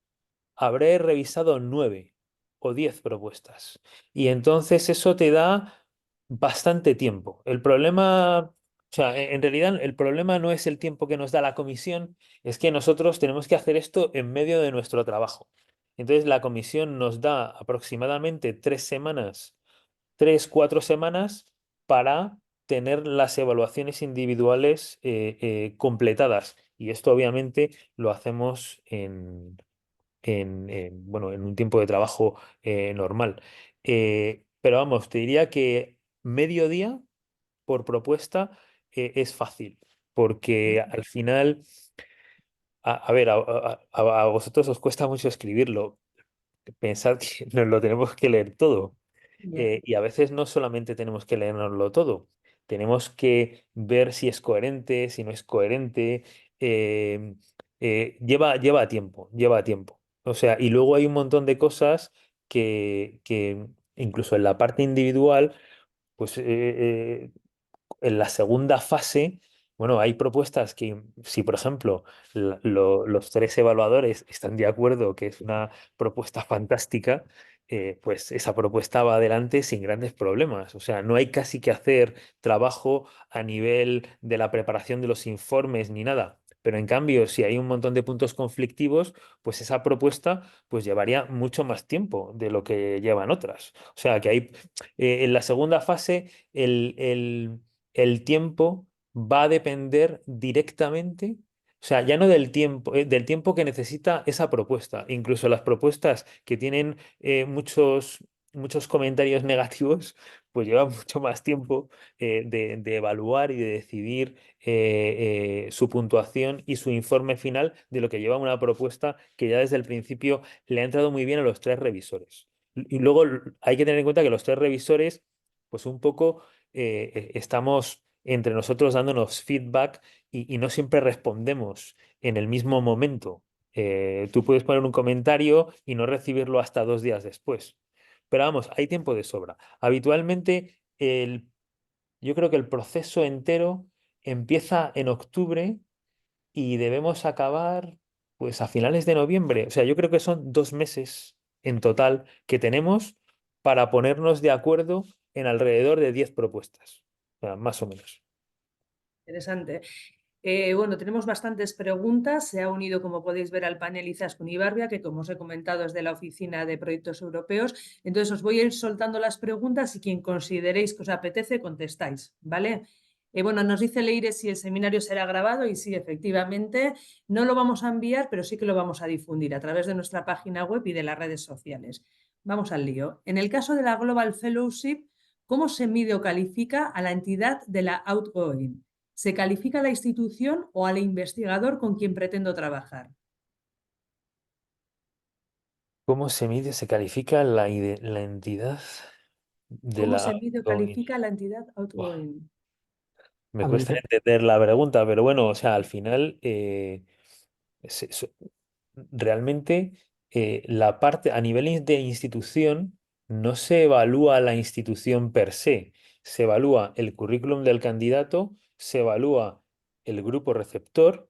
habré revisado 9 o 10 propuestas. Y entonces eso te da bastante tiempo. El problema, o sea, en realidad el problema no es el tiempo que nos da la comisión, es que nosotros tenemos que hacer esto en medio de nuestro trabajo. Entonces la comisión nos da aproximadamente 3 semanas, 3, 4 semanas para tener las evaluaciones individuales completadas. Y esto obviamente lo hacemos bueno, en un tiempo de trabajo normal. Pero vamos, te diría que medio día por propuesta es fácil, porque al final, a ver, a vosotros os cuesta mucho escribirlo. Pensad que nos lo tenemos que leer todo. Ya. Y a veces no solamente tenemos que leernoslo todo, tenemos que ver si es coherente, si no es coherente. eh, lleva tiempo, lleva tiempo. O sea, y luego hay un montón de cosas que incluso en la parte individual, pues en la segunda fase, bueno, hay propuestas que si, por ejemplo, los 3 evaluadores están de acuerdo que es una propuesta fantástica, pues esa propuesta va adelante sin grandes problemas. O sea, no hay casi que hacer trabajo a nivel de la preparación de los informes ni nada. Pero en cambio, si hay un montón de puntos conflictivos, pues esa propuesta pues llevaría mucho más tiempo de lo que llevan otras. O sea, que hay en la segunda fase el tiempo va a depender directamente, o sea, ya no del tiempo que necesita esa propuesta. Incluso las propuestas que tienen muchos comentarios negativos, pues llevan mucho más tiempo de evaluar y de decidir su puntuación y su informe final de lo que lleva una propuesta que ya desde el principio le ha entrado muy bien a los tres revisores. Y luego hay que tener en cuenta que los tres revisores, pues un poco estamos entre nosotros dándonos feedback y no siempre respondemos en el mismo momento. Tú puedes poner un comentario y no recibirlo hasta 2 días después. Pero vamos, hay tiempo de sobra. Habitualmente, yo creo que el proceso entero empieza en octubre y debemos acabar pues a finales de noviembre. O sea, yo creo que son 2 meses en total que tenemos para ponernos de acuerdo en alrededor de 10 propuestas, o sea, más o menos. Interesante. Bueno, tenemos bastantes preguntas. Se ha unido, como podéis ver, al panel Izaskun Ibarbia, que como os he comentado es de la Oficina de Proyectos Europeos. Entonces os voy a ir soltando las preguntas y quien consideréis que os apetece contestáis, ¿vale? Bueno, nos dice Leire si el seminario será grabado y sí, efectivamente, no lo vamos a enviar, pero sí que lo vamos a difundir a través de nuestra página web y de las redes sociales. Vamos al lío. En el caso de la Global Fellowship, ¿cómo se mide o califica a la entidad de la outgoing? ¿Se califica a la institución o al investigador con quien pretendo trabajar? ¿Cómo se mide, se califica la entidad de ¿Cómo la se mide o outgoing? califica la entidad Buah, outgoing? me A ver, cuesta entender la pregunta, pero bueno, o sea, al final se- so- realmente la parte a nivel de institución no se evalúa la institución per se, se evalúa el currículum del candidato, se evalúa el grupo receptor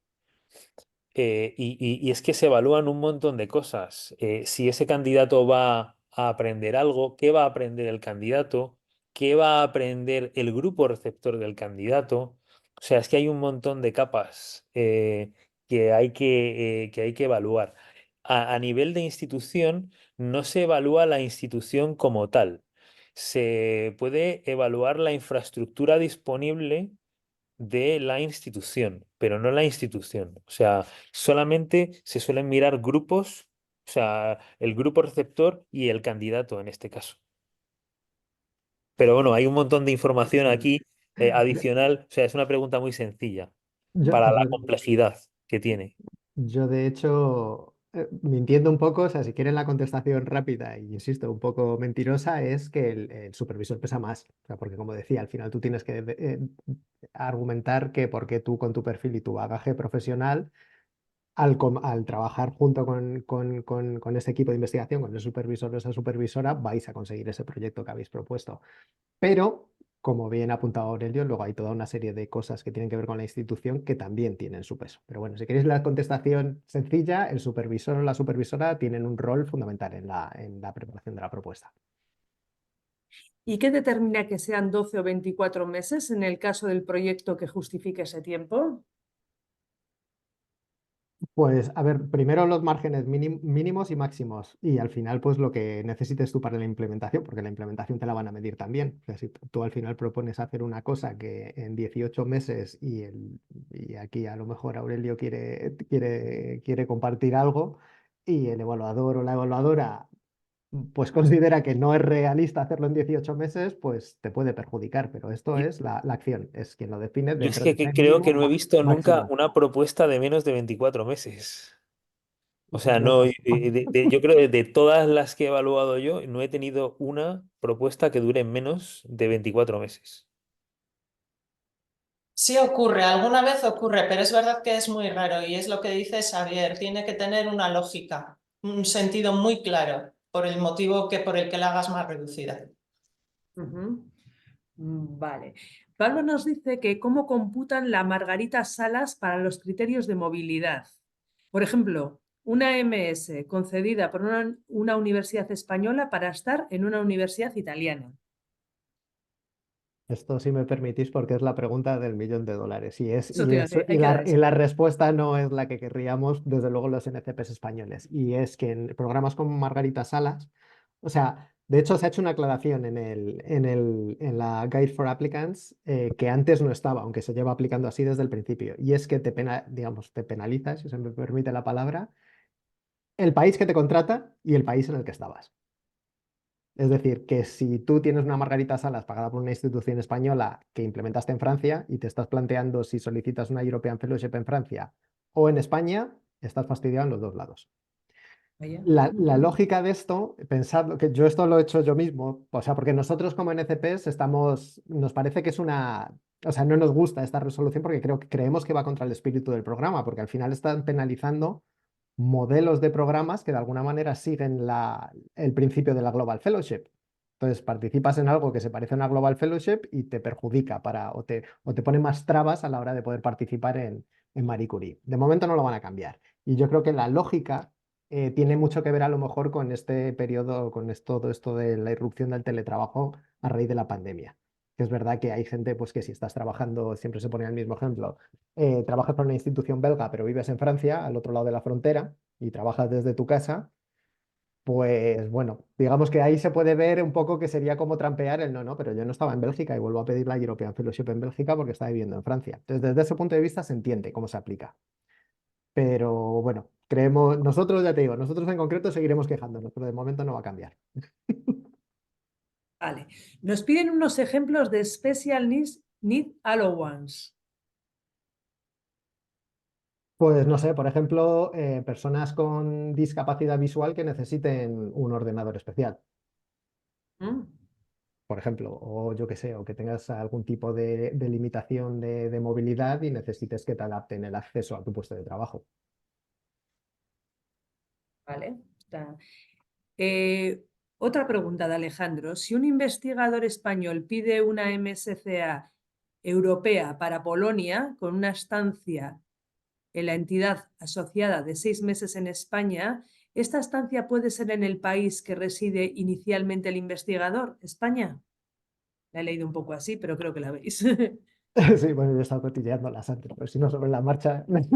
y es que se evalúan un montón de cosas. Si ese candidato va a aprender algo, ¿qué va a aprender el candidato? ¿Qué va a aprender el grupo receptor del candidato? O sea, es que hay un montón de capas que hay que evaluar. A nivel de institución, no se evalúa la institución como tal. Se puede evaluar la infraestructura disponible de la institución, pero no la institución. O sea, solamente se suelen mirar grupos, o sea, el grupo receptor y el candidato en este caso. Pero bueno, hay un montón de información aquí adicional. O sea, es una pregunta muy sencilla yo, para la yo, complejidad que tiene. yo, de hecho, mintiendo un poco, o sea, si quieren la contestación rápida y insisto, un poco mentirosa, es que el supervisor pesa más. O sea, porque como decía, al final tú tienes que argumentar que porque tú con tu perfil y tu bagaje profesional al trabajar junto con ese equipo de investigación, con el supervisor o esa supervisora, vais a conseguir ese proyecto que habéis propuesto. Pero, como bien ha apuntado Aurelio, luego hay toda una serie de cosas que tienen que ver con la institución que también tienen su peso. Pero bueno, si queréis la contestación sencilla, el supervisor o la supervisora tienen un rol fundamental en la preparación de la propuesta. ¿Y qué determina que sean 12 o 24 meses en el caso del proyecto que justifique ese tiempo? Pues a ver, primero los márgenes mínimos y máximos y al final pues lo que necesites tú para la implementación, porque la implementación te la van a medir también. O sea, si tú al final propones hacer una cosa que en 18 meses y aquí a lo mejor Aurelio quiere compartir algo y el evaluador o la evaluadora pues considera que no es realista hacerlo en 18 meses, pues te puede perjudicar, pero esto Yo, es la acción, es quien lo define yo es dentro de que ese creo mínimo que no he visto nunca máximo. una propuesta de menos de 24 meses. O sea, Yo no, tampoco. yo creo que de todas las que he evaluado yo, no he tenido una propuesta que dure menos de 24 meses. Sí ocurre, alguna vez ocurre, pero es verdad que es muy raro y es lo que dice Xavier, tiene que tener una lógica, un sentido muy claro por el motivo por el que la hagas más reducida. Vale. Pablo nos dice que cómo computan la Margarita Salas para los criterios de movilidad. Por ejemplo, una MS concedida por una universidad española para estar en una universidad italiana. Esto, si me permitís, porque es la pregunta del $1.000.000. Eso te iba a decir, Y hay que dar y eso. la respuesta no es la que querríamos, desde luego, los NCPs españoles. Y es que en programas como Margarita Salas, o sea, de hecho se ha hecho una aclaración en la Guide for Applicants que antes no estaba, aunque se lleva aplicando así desde el principio. Y es que digamos, te penaliza, si se me permite la palabra, el país que te contrata y el país en el que estabas. Es decir, que si tú tienes una Margarita Salas pagada por una institución española que implementaste en Francia y te estás planteando si solicitas una European Fellowship en Francia o en España, estás fastidiado en los dos lados. Vaya. La lógica de esto, pensad que yo esto lo he hecho yo mismo, o sea, porque nosotros como NCPs nos parece que es o sea, no nos gusta esta resolución porque creemos que va contra el espíritu del programa, porque al final están penalizando modelos de programas que de alguna manera siguen el principio de la Global Fellowship. Entonces, participas en algo que se parece a una Global Fellowship y te perjudica o te pone más trabas a la hora de poder participar en Marie Curie. De momento no lo van a cambiar. Y yo creo que la lógica tiene mucho que ver a lo mejor con este periodo, todo esto de la irrupción del teletrabajo a raíz de la pandemia. Que es verdad que hay gente pues, que si estás trabajando, siempre se pone el mismo ejemplo, trabajas para una institución belga, pero vives en Francia, al otro lado de la frontera, y trabajas desde tu casa, pues bueno, digamos que ahí se puede ver un poco que sería como trampear el no, pero yo no estaba en Bélgica y vuelvo a pedir la European Fellowship en Bélgica porque estaba viviendo en Francia. Entonces, desde ese punto de vista se entiende cómo se aplica. Pero bueno, nosotros ya te digo, nosotros en concreto seguiremos quejándonos, pero de momento no va a cambiar. Vale. Nos piden unos ejemplos de Special Need Allowance. Pues no sé, por ejemplo, personas con discapacidad visual que necesiten un ordenador especial, ¿Mm? por ejemplo, o yo qué sé, o que tengas algún tipo de limitación de movilidad y necesites que te adapten el acceso a tu puesto de trabajo. Vale. Está. Otra pregunta de Alejandro. Si un investigador español pide una MSCA europea para Polonia con una estancia en la entidad asociada de 6 meses en España, ¿esta estancia puede ser en el país que reside inicialmente el investigador, España? La he leído un poco así, pero creo que la veis. Sí, bueno, yo he estado cotilleándolas antes, pero si no sobre la marcha no Sí,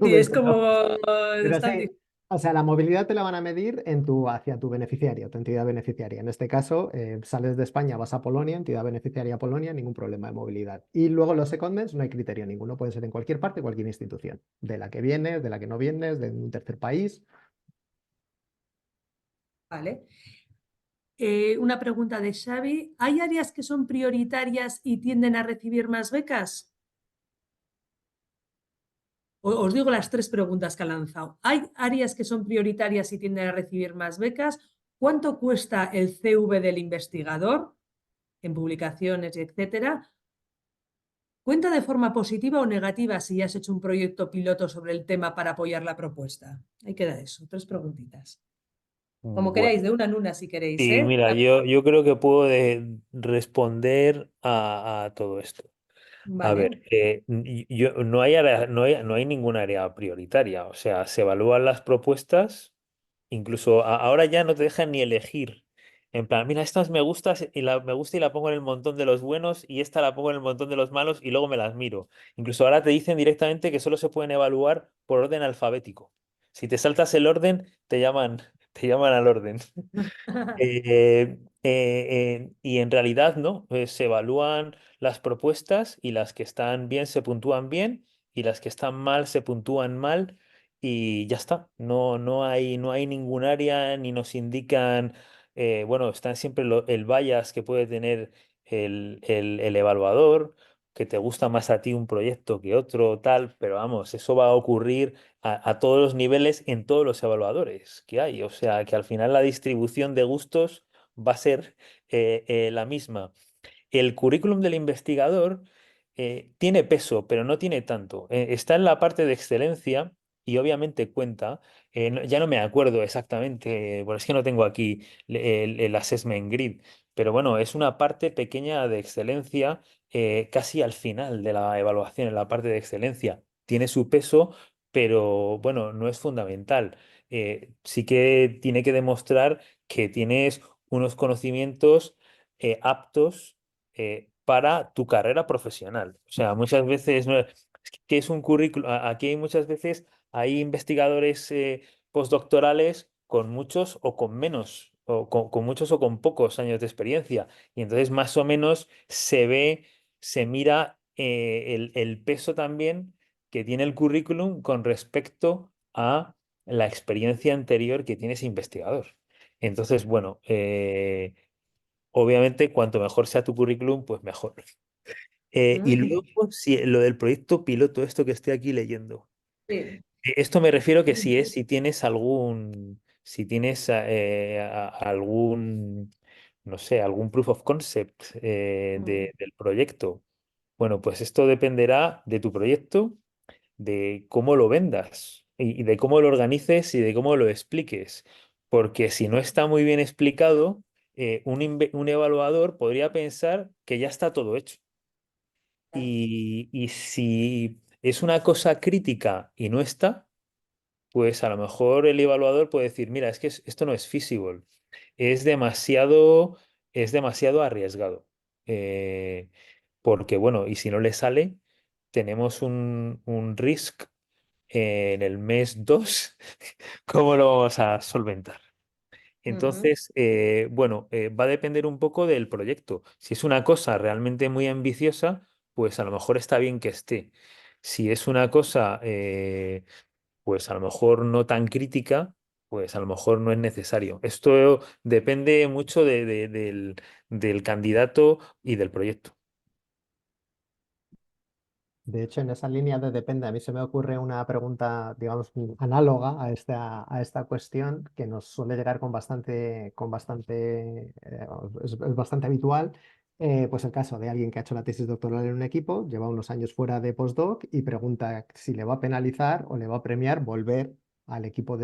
me he es como enterado. Pero están sí, o sea, la movilidad te la van a medir hacia tu beneficiario, tu entidad beneficiaria. En este caso, sales de España, vas a Polonia, entidad beneficiaria Polonia, ningún problema de movilidad. Y luego los secondments, no hay criterio ninguno, puede ser en cualquier parte, cualquier institución, de la que vienes, de la que no vienes, de un tercer país. Vale. Una pregunta de Xavi. ¿Hay áreas que son prioritarias y tienden a recibir más becas? Os digo las tres preguntas que ha lanzado. ¿Hay áreas que son prioritarias y tienden a recibir más becas? ¿Cuánto cuesta el CV del investigador en publicaciones, etcétera? ¿Cuenta de forma positiva o negativa si ya has hecho un proyecto piloto sobre el tema para apoyar la propuesta? Ahí queda eso, tres preguntitas. Como Bueno, queráis, de una en una si queréis, sí, ¿eh? mira, yo creo que puedo responder a todo esto. A Vale, ver, no hay ninguna área prioritaria. O sea, se evalúan las propuestas, incluso ahora ya no te dejan ni elegir. En plan, mira, estas me gusta y la pongo en el montón de los buenos y esta la pongo en el montón de los malos y luego me las miro. Incluso ahora te dicen directamente que solo se pueden evaluar por orden alfabético. Si te saltas el orden, te llaman al orden. Y en realidad no, se evalúan las propuestas y las que están bien se puntúan bien y las que están mal se puntúan mal y ya está. No hay ningún área ni nos indican, bueno, están siempre el bias que puede tener el evaluador, que te gusta más a ti un proyecto que otro, tal, pero vamos, eso va a ocurrir a todos los niveles en todos los evaluadores que hay. O sea, que al final la distribución de gustos va a ser la misma. El currículum del investigador tiene peso, pero no tiene tanto. Está en la parte de excelencia y obviamente cuenta. Ya no me acuerdo exactamente, porque es que no tengo aquí el assessment grid, pero bueno, es una parte pequeña de excelencia casi al final de la evaluación, en la parte de excelencia. Tiene su peso, pero bueno, no es fundamental. Sí que tiene que demostrar que tienes unos conocimientos aptos para tu carrera profesional. O sea, muchas veces, ¿qué es un currículum? Aquí hay muchas veces hay investigadores postdoctorales con muchos o con menos, o con muchos o con pocos años de experiencia. Y entonces más o menos se ve, se mira el peso también que tiene el currículum con respecto a la experiencia anterior que tiene ese investigador. Entonces, bueno, obviamente cuanto mejor sea tu currículum, pues mejor. Y Mm, luego, si lo del proyecto piloto, esto que estoy aquí leyendo. sí. Esto me refiero que si tienes si tienes algún, no sé, algún proof of concept Mm, del proyecto. Bueno, pues esto dependerá de tu proyecto, de cómo lo vendas y de cómo lo organices y de cómo lo expliques. Porque si no está muy bien explicado, un evaluador podría pensar que ya está todo hecho. Y si es una cosa crítica y no está, pues a lo mejor el evaluador puede decir, mira, es que esto no es feasible, es demasiado, es demasiado arriesgado. Eh, Porque, bueno, y si no le sale, tenemos un risk en el mes 2. ¿Cómo lo vamos a solventar? ujú. Entonces, bueno, va a depender un poco del proyecto. Si es una cosa realmente muy ambiciosa, pues a lo mejor está bien que esté. Si es una cosa, pues a lo mejor no tan crítica, pues a lo mejor no es necesario. Esto depende mucho del candidato y del proyecto. De hecho, en esa línea de depende, a mí se me ocurre una pregunta, digamos, análoga a esta cuestión que nos suele llegar es bastante habitual. Pues el caso de alguien que ha hecho la tesis doctoral en un equipo, lleva unos años fuera de postdoc y pregunta si le va a penalizar o le va a premiar volver al equipo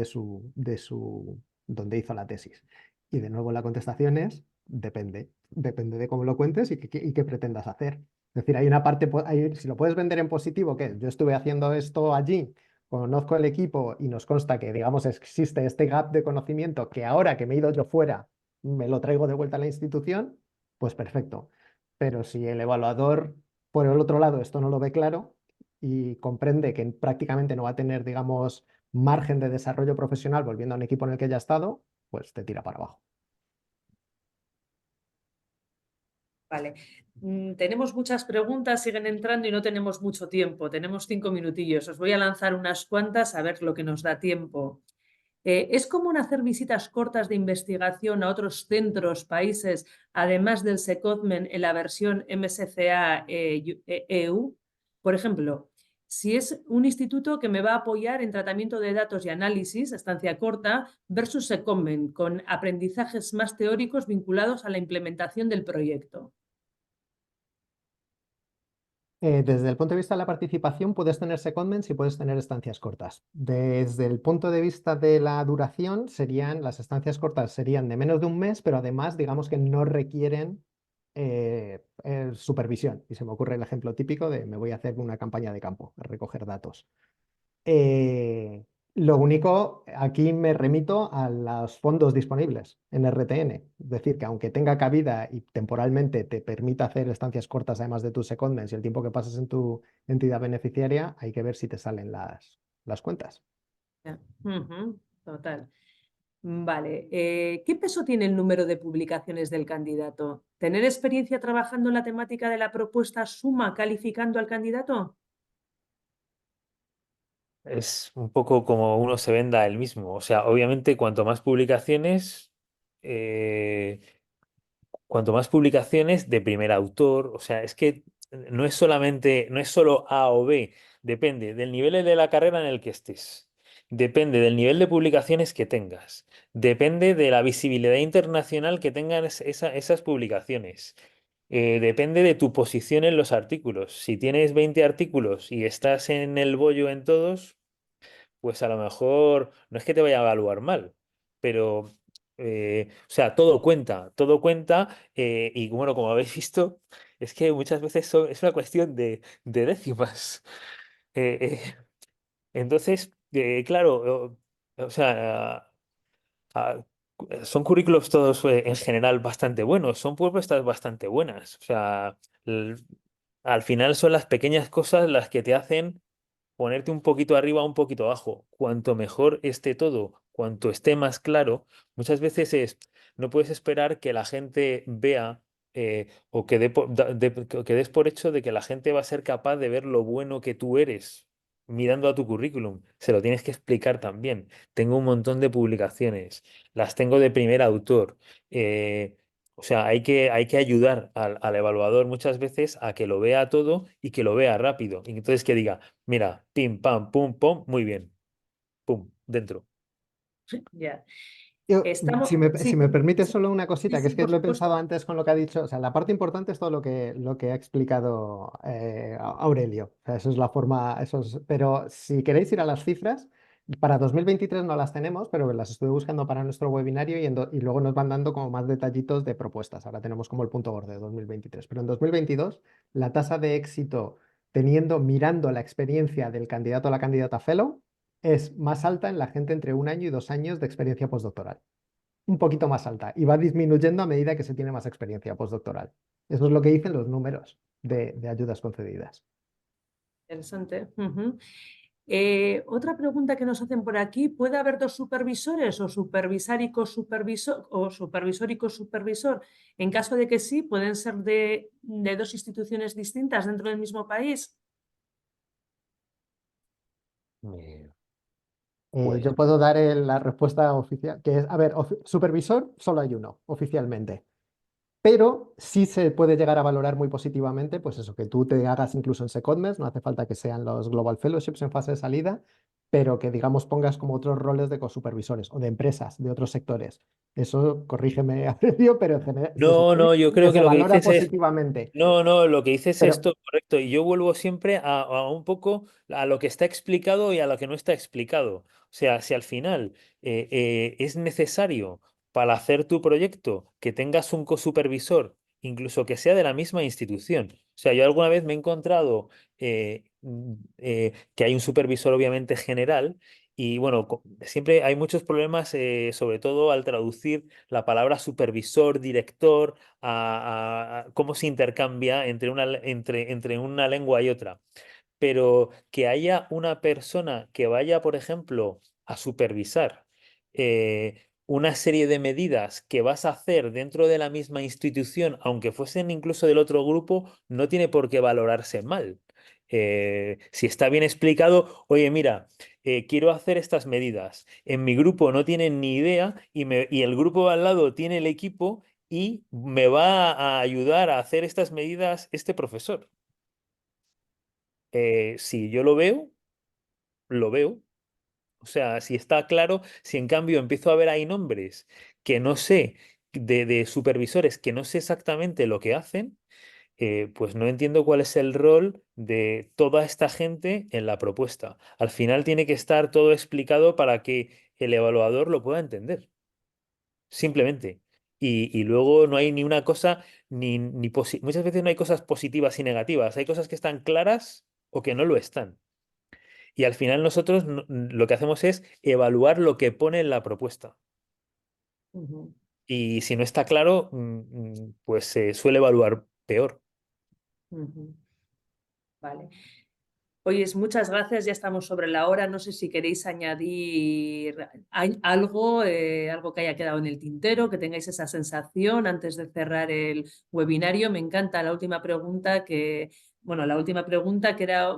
donde hizo la tesis. Y de nuevo la contestación es depende de cómo lo cuentes y qué pretendas hacer. Es decir, hay una parte, si lo puedes vender en positivo, que yo estuve haciendo esto allí, conozco el equipo y nos consta que, digamos, existe este gap de conocimiento que ahora que me he ido yo fuera, me lo traigo de vuelta a la institución, pues perfecto. Pero si el evaluador, por el otro lado, esto no lo ve claro y comprende que prácticamente no va a tener, digamos, margen de desarrollo profesional volviendo a un equipo en el que ya ha estado, pues te tira para abajo. Vale. Tenemos muchas preguntas, siguen entrando y no tenemos mucho tiempo. Tenemos 5 minutillos. Os voy a lanzar unas cuantas a ver lo que nos da tiempo. ¿Es común hacer visitas cortas de investigación a otros centros, países, además del Secodmen en la versión MSCA EU? Por ejemplo, si es un instituto que me va a apoyar en tratamiento de datos y análisis, estancia corta, versus Secodmen, con aprendizajes más teóricos vinculados a la implementación del proyecto. Desde el punto de vista de la participación, puedes tener secondments y puedes tener estancias cortas. Desde el punto de vista de la duración, las estancias cortas serían de menos de un mes, pero además, digamos que no requieren supervisión. Y se me ocurre el ejemplo típico de me voy a hacer una campaña de campo, a recoger datos. Eh, lo único, aquí me remito a los fondos disponibles en RTN. Es decir, que aunque tenga cabida y temporalmente te permita hacer estancias cortas además de tus secondments y el tiempo que pases en tu entidad beneficiaria, hay que ver si te salen las cuentas. Total. Vale. ¿Qué peso tiene el número de publicaciones del candidato? ¿Tener experiencia trabajando en la temática de la propuesta suma calificando al candidato? Es un poco como uno se venda a él mismo. O sea, obviamente, eh, cuanto más publicaciones de primer autor, o sea, es que no es solamente, no es solo A o B, depende del nivel de la carrera en el que estés, depende del nivel de publicaciones que tengas, depende de la visibilidad internacional que tengan esas publicaciones. Depende de tu posición en los artículos. Si tienes 20 artículos y estás en el bollo en todos, pues a lo mejor no es que te vaya a evaluar mal, pero, o sea, todo cuenta, y bueno, como habéis visto, es que muchas veces es una cuestión de décimas. Eh, eh, entonces, claro, o sea, ah, son currículos todos en general bastante buenos, son propuestas bastante buenas. O sea, al final son las pequeñas cosas las que te hacen ponerte un poquito arriba, un poquito abajo. Cuanto mejor esté todo, cuanto esté más claro, muchas veces no puedes esperar que la gente vea o que, que des por hecho de que la gente va a ser capaz de ver lo bueno que tú eres mirando a tu currículum. Se lo tienes que explicar también. Tengo un montón de publicaciones, las tengo de primer autor. O sea, hay que ayudar al evaluador muchas veces a que lo vea todo y que lo vea rápido. Y entonces que diga, mira, pim, pam, pum, pum, muy bien. Pum, dentro. Ya. Si Estamos, me, si sí, me permite sí, solo una sí, cosita, que es sí, que por lo he pensado supuesto. antes con lo que ha dicho, o sea, la parte importante es todo lo que ha explicado Aurelio, o sea, eso es la forma, pero si queréis ir a las cifras, para 2023 no las tenemos, pero las estuve buscando para nuestro webinario y luego nos van dando como más detallitos de propuestas, ahora tenemos como el punto gordo de 2023, pero en 2022 la tasa de éxito mirando la experiencia del candidato a la candidata fellow es más alta en la gente entre 1 año y 2 años de experiencia postdoctoral, un poquito más alta, y va disminuyendo a medida que se tiene más experiencia postdoctoral. Eso es lo que dicen los números de ayudas concedidas. Interesante. Ujú. Otra pregunta que nos hacen por aquí: ¿puede haber dos supervisores o supervisar y cosupervisor o supervisor y cosupervisor? En caso de que sí, ¿pueden ser de dos instituciones distintas dentro del mismo país? Pues, Yo puedo dar la respuesta oficial, que es, a ver, supervisor solo hay uno oficialmente, pero sí se puede llegar a valorar muy positivamente, pues eso, que tú te hagas incluso en secondments, no hace falta que sean los Global Fellowships en fase de salida, pero que digamos pongas como otros roles de cosupervisores o de empresas de otros sectores. Eso, corrígeme, Aurelio, pero en general se no, supone no, yo que creo que se lo que valora dices es, positivamente, no, no, lo que dices es pero esto correcto. Y yo vuelvo siempre a un poco a lo que está explicado y a lo que no está explicado. O sea, si al final es necesario para hacer tu proyecto que tengas un cosupervisor, incluso que sea de la misma institución. O sea, yo alguna vez me he encontrado que hay un supervisor obviamente general. Y bueno, siempre hay muchos problemas, sobre todo al traducir la palabra supervisor, director, a cómo se intercambia entre una lengua y otra. Pero que haya una persona que vaya, por ejemplo, a supervisar una serie de medidas que vas a hacer dentro de la misma institución, aunque fuesen incluso del otro grupo, no tiene por qué valorarse mal. Si está bien explicado, oye, mira, quiero hacer estas medidas. En mi grupo no tienen ni idea y el grupo al lado tiene el equipo y me va a ayudar a hacer estas medidas este profesor. Si yo lo veo, lo veo. O sea, si está claro, si en cambio empiezo a ver ahí nombres que no sé, de supervisores que no sé exactamente lo que hacen, pues no entiendo cuál es el rol de toda esta gente en la propuesta. Al final tiene que estar todo explicado para que el evaluador lo pueda entender. Simplemente. Y luego no hay ni una cosa, muchas veces no hay cosas positivas y negativas. Hay cosas que están claras o que no lo están. Y al final nosotros lo que hacemos es evaluar lo que pone en la propuesta. Ujú, Y si no está claro, pues se suele evaluar peor. ujú. Vale. Oye, muchas gracias, ya estamos sobre la hora. No sé si queréis añadir algo, algo que haya quedado en el tintero, que tengáis esa sensación antes de cerrar el webinario. Me encanta la última pregunta la última pregunta que era,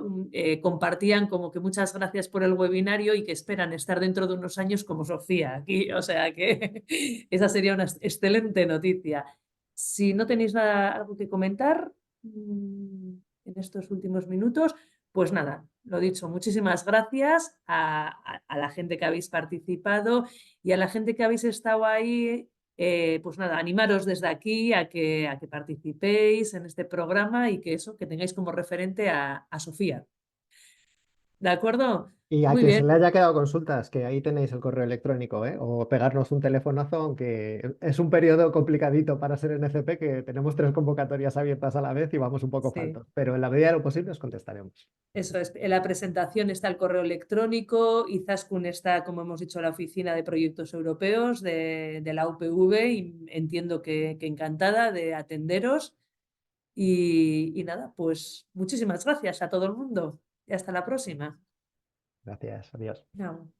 compartían como que muchas gracias por el webinario y que esperan estar dentro de unos años como Sofía aquí. O sea que esa sería una excelente noticia. Si no tenéis nada, algo que comentar en estos últimos minutos, pues nada, lo dicho, muchísimas gracias a la gente que habéis participado y a la gente que habéis estado ahí. Pues nada, animaros desde aquí a que participéis en este programa y que tengáis como referente a Sofía. ¿De acuerdo? y a Muy quien bien. se le haya quedado consultas, que ahí tenéis el correo electrónico, ¿eh? O pegarnos un telefonazo, aunque es un periodo complicadito para ser NFP, que tenemos 3 convocatorias abiertas a la vez y vamos un poco Sí. faltos, pero en la medida de lo posible os contestaremos. Eso es, en la presentación está el correo electrónico, Izaskun está, como hemos dicho, la Oficina de Proyectos Europeos de la UPV y entiendo que encantada de atenderos. Y nada, pues muchísimas gracias a todo el mundo y hasta la próxima. Gracias, adiós. Chao.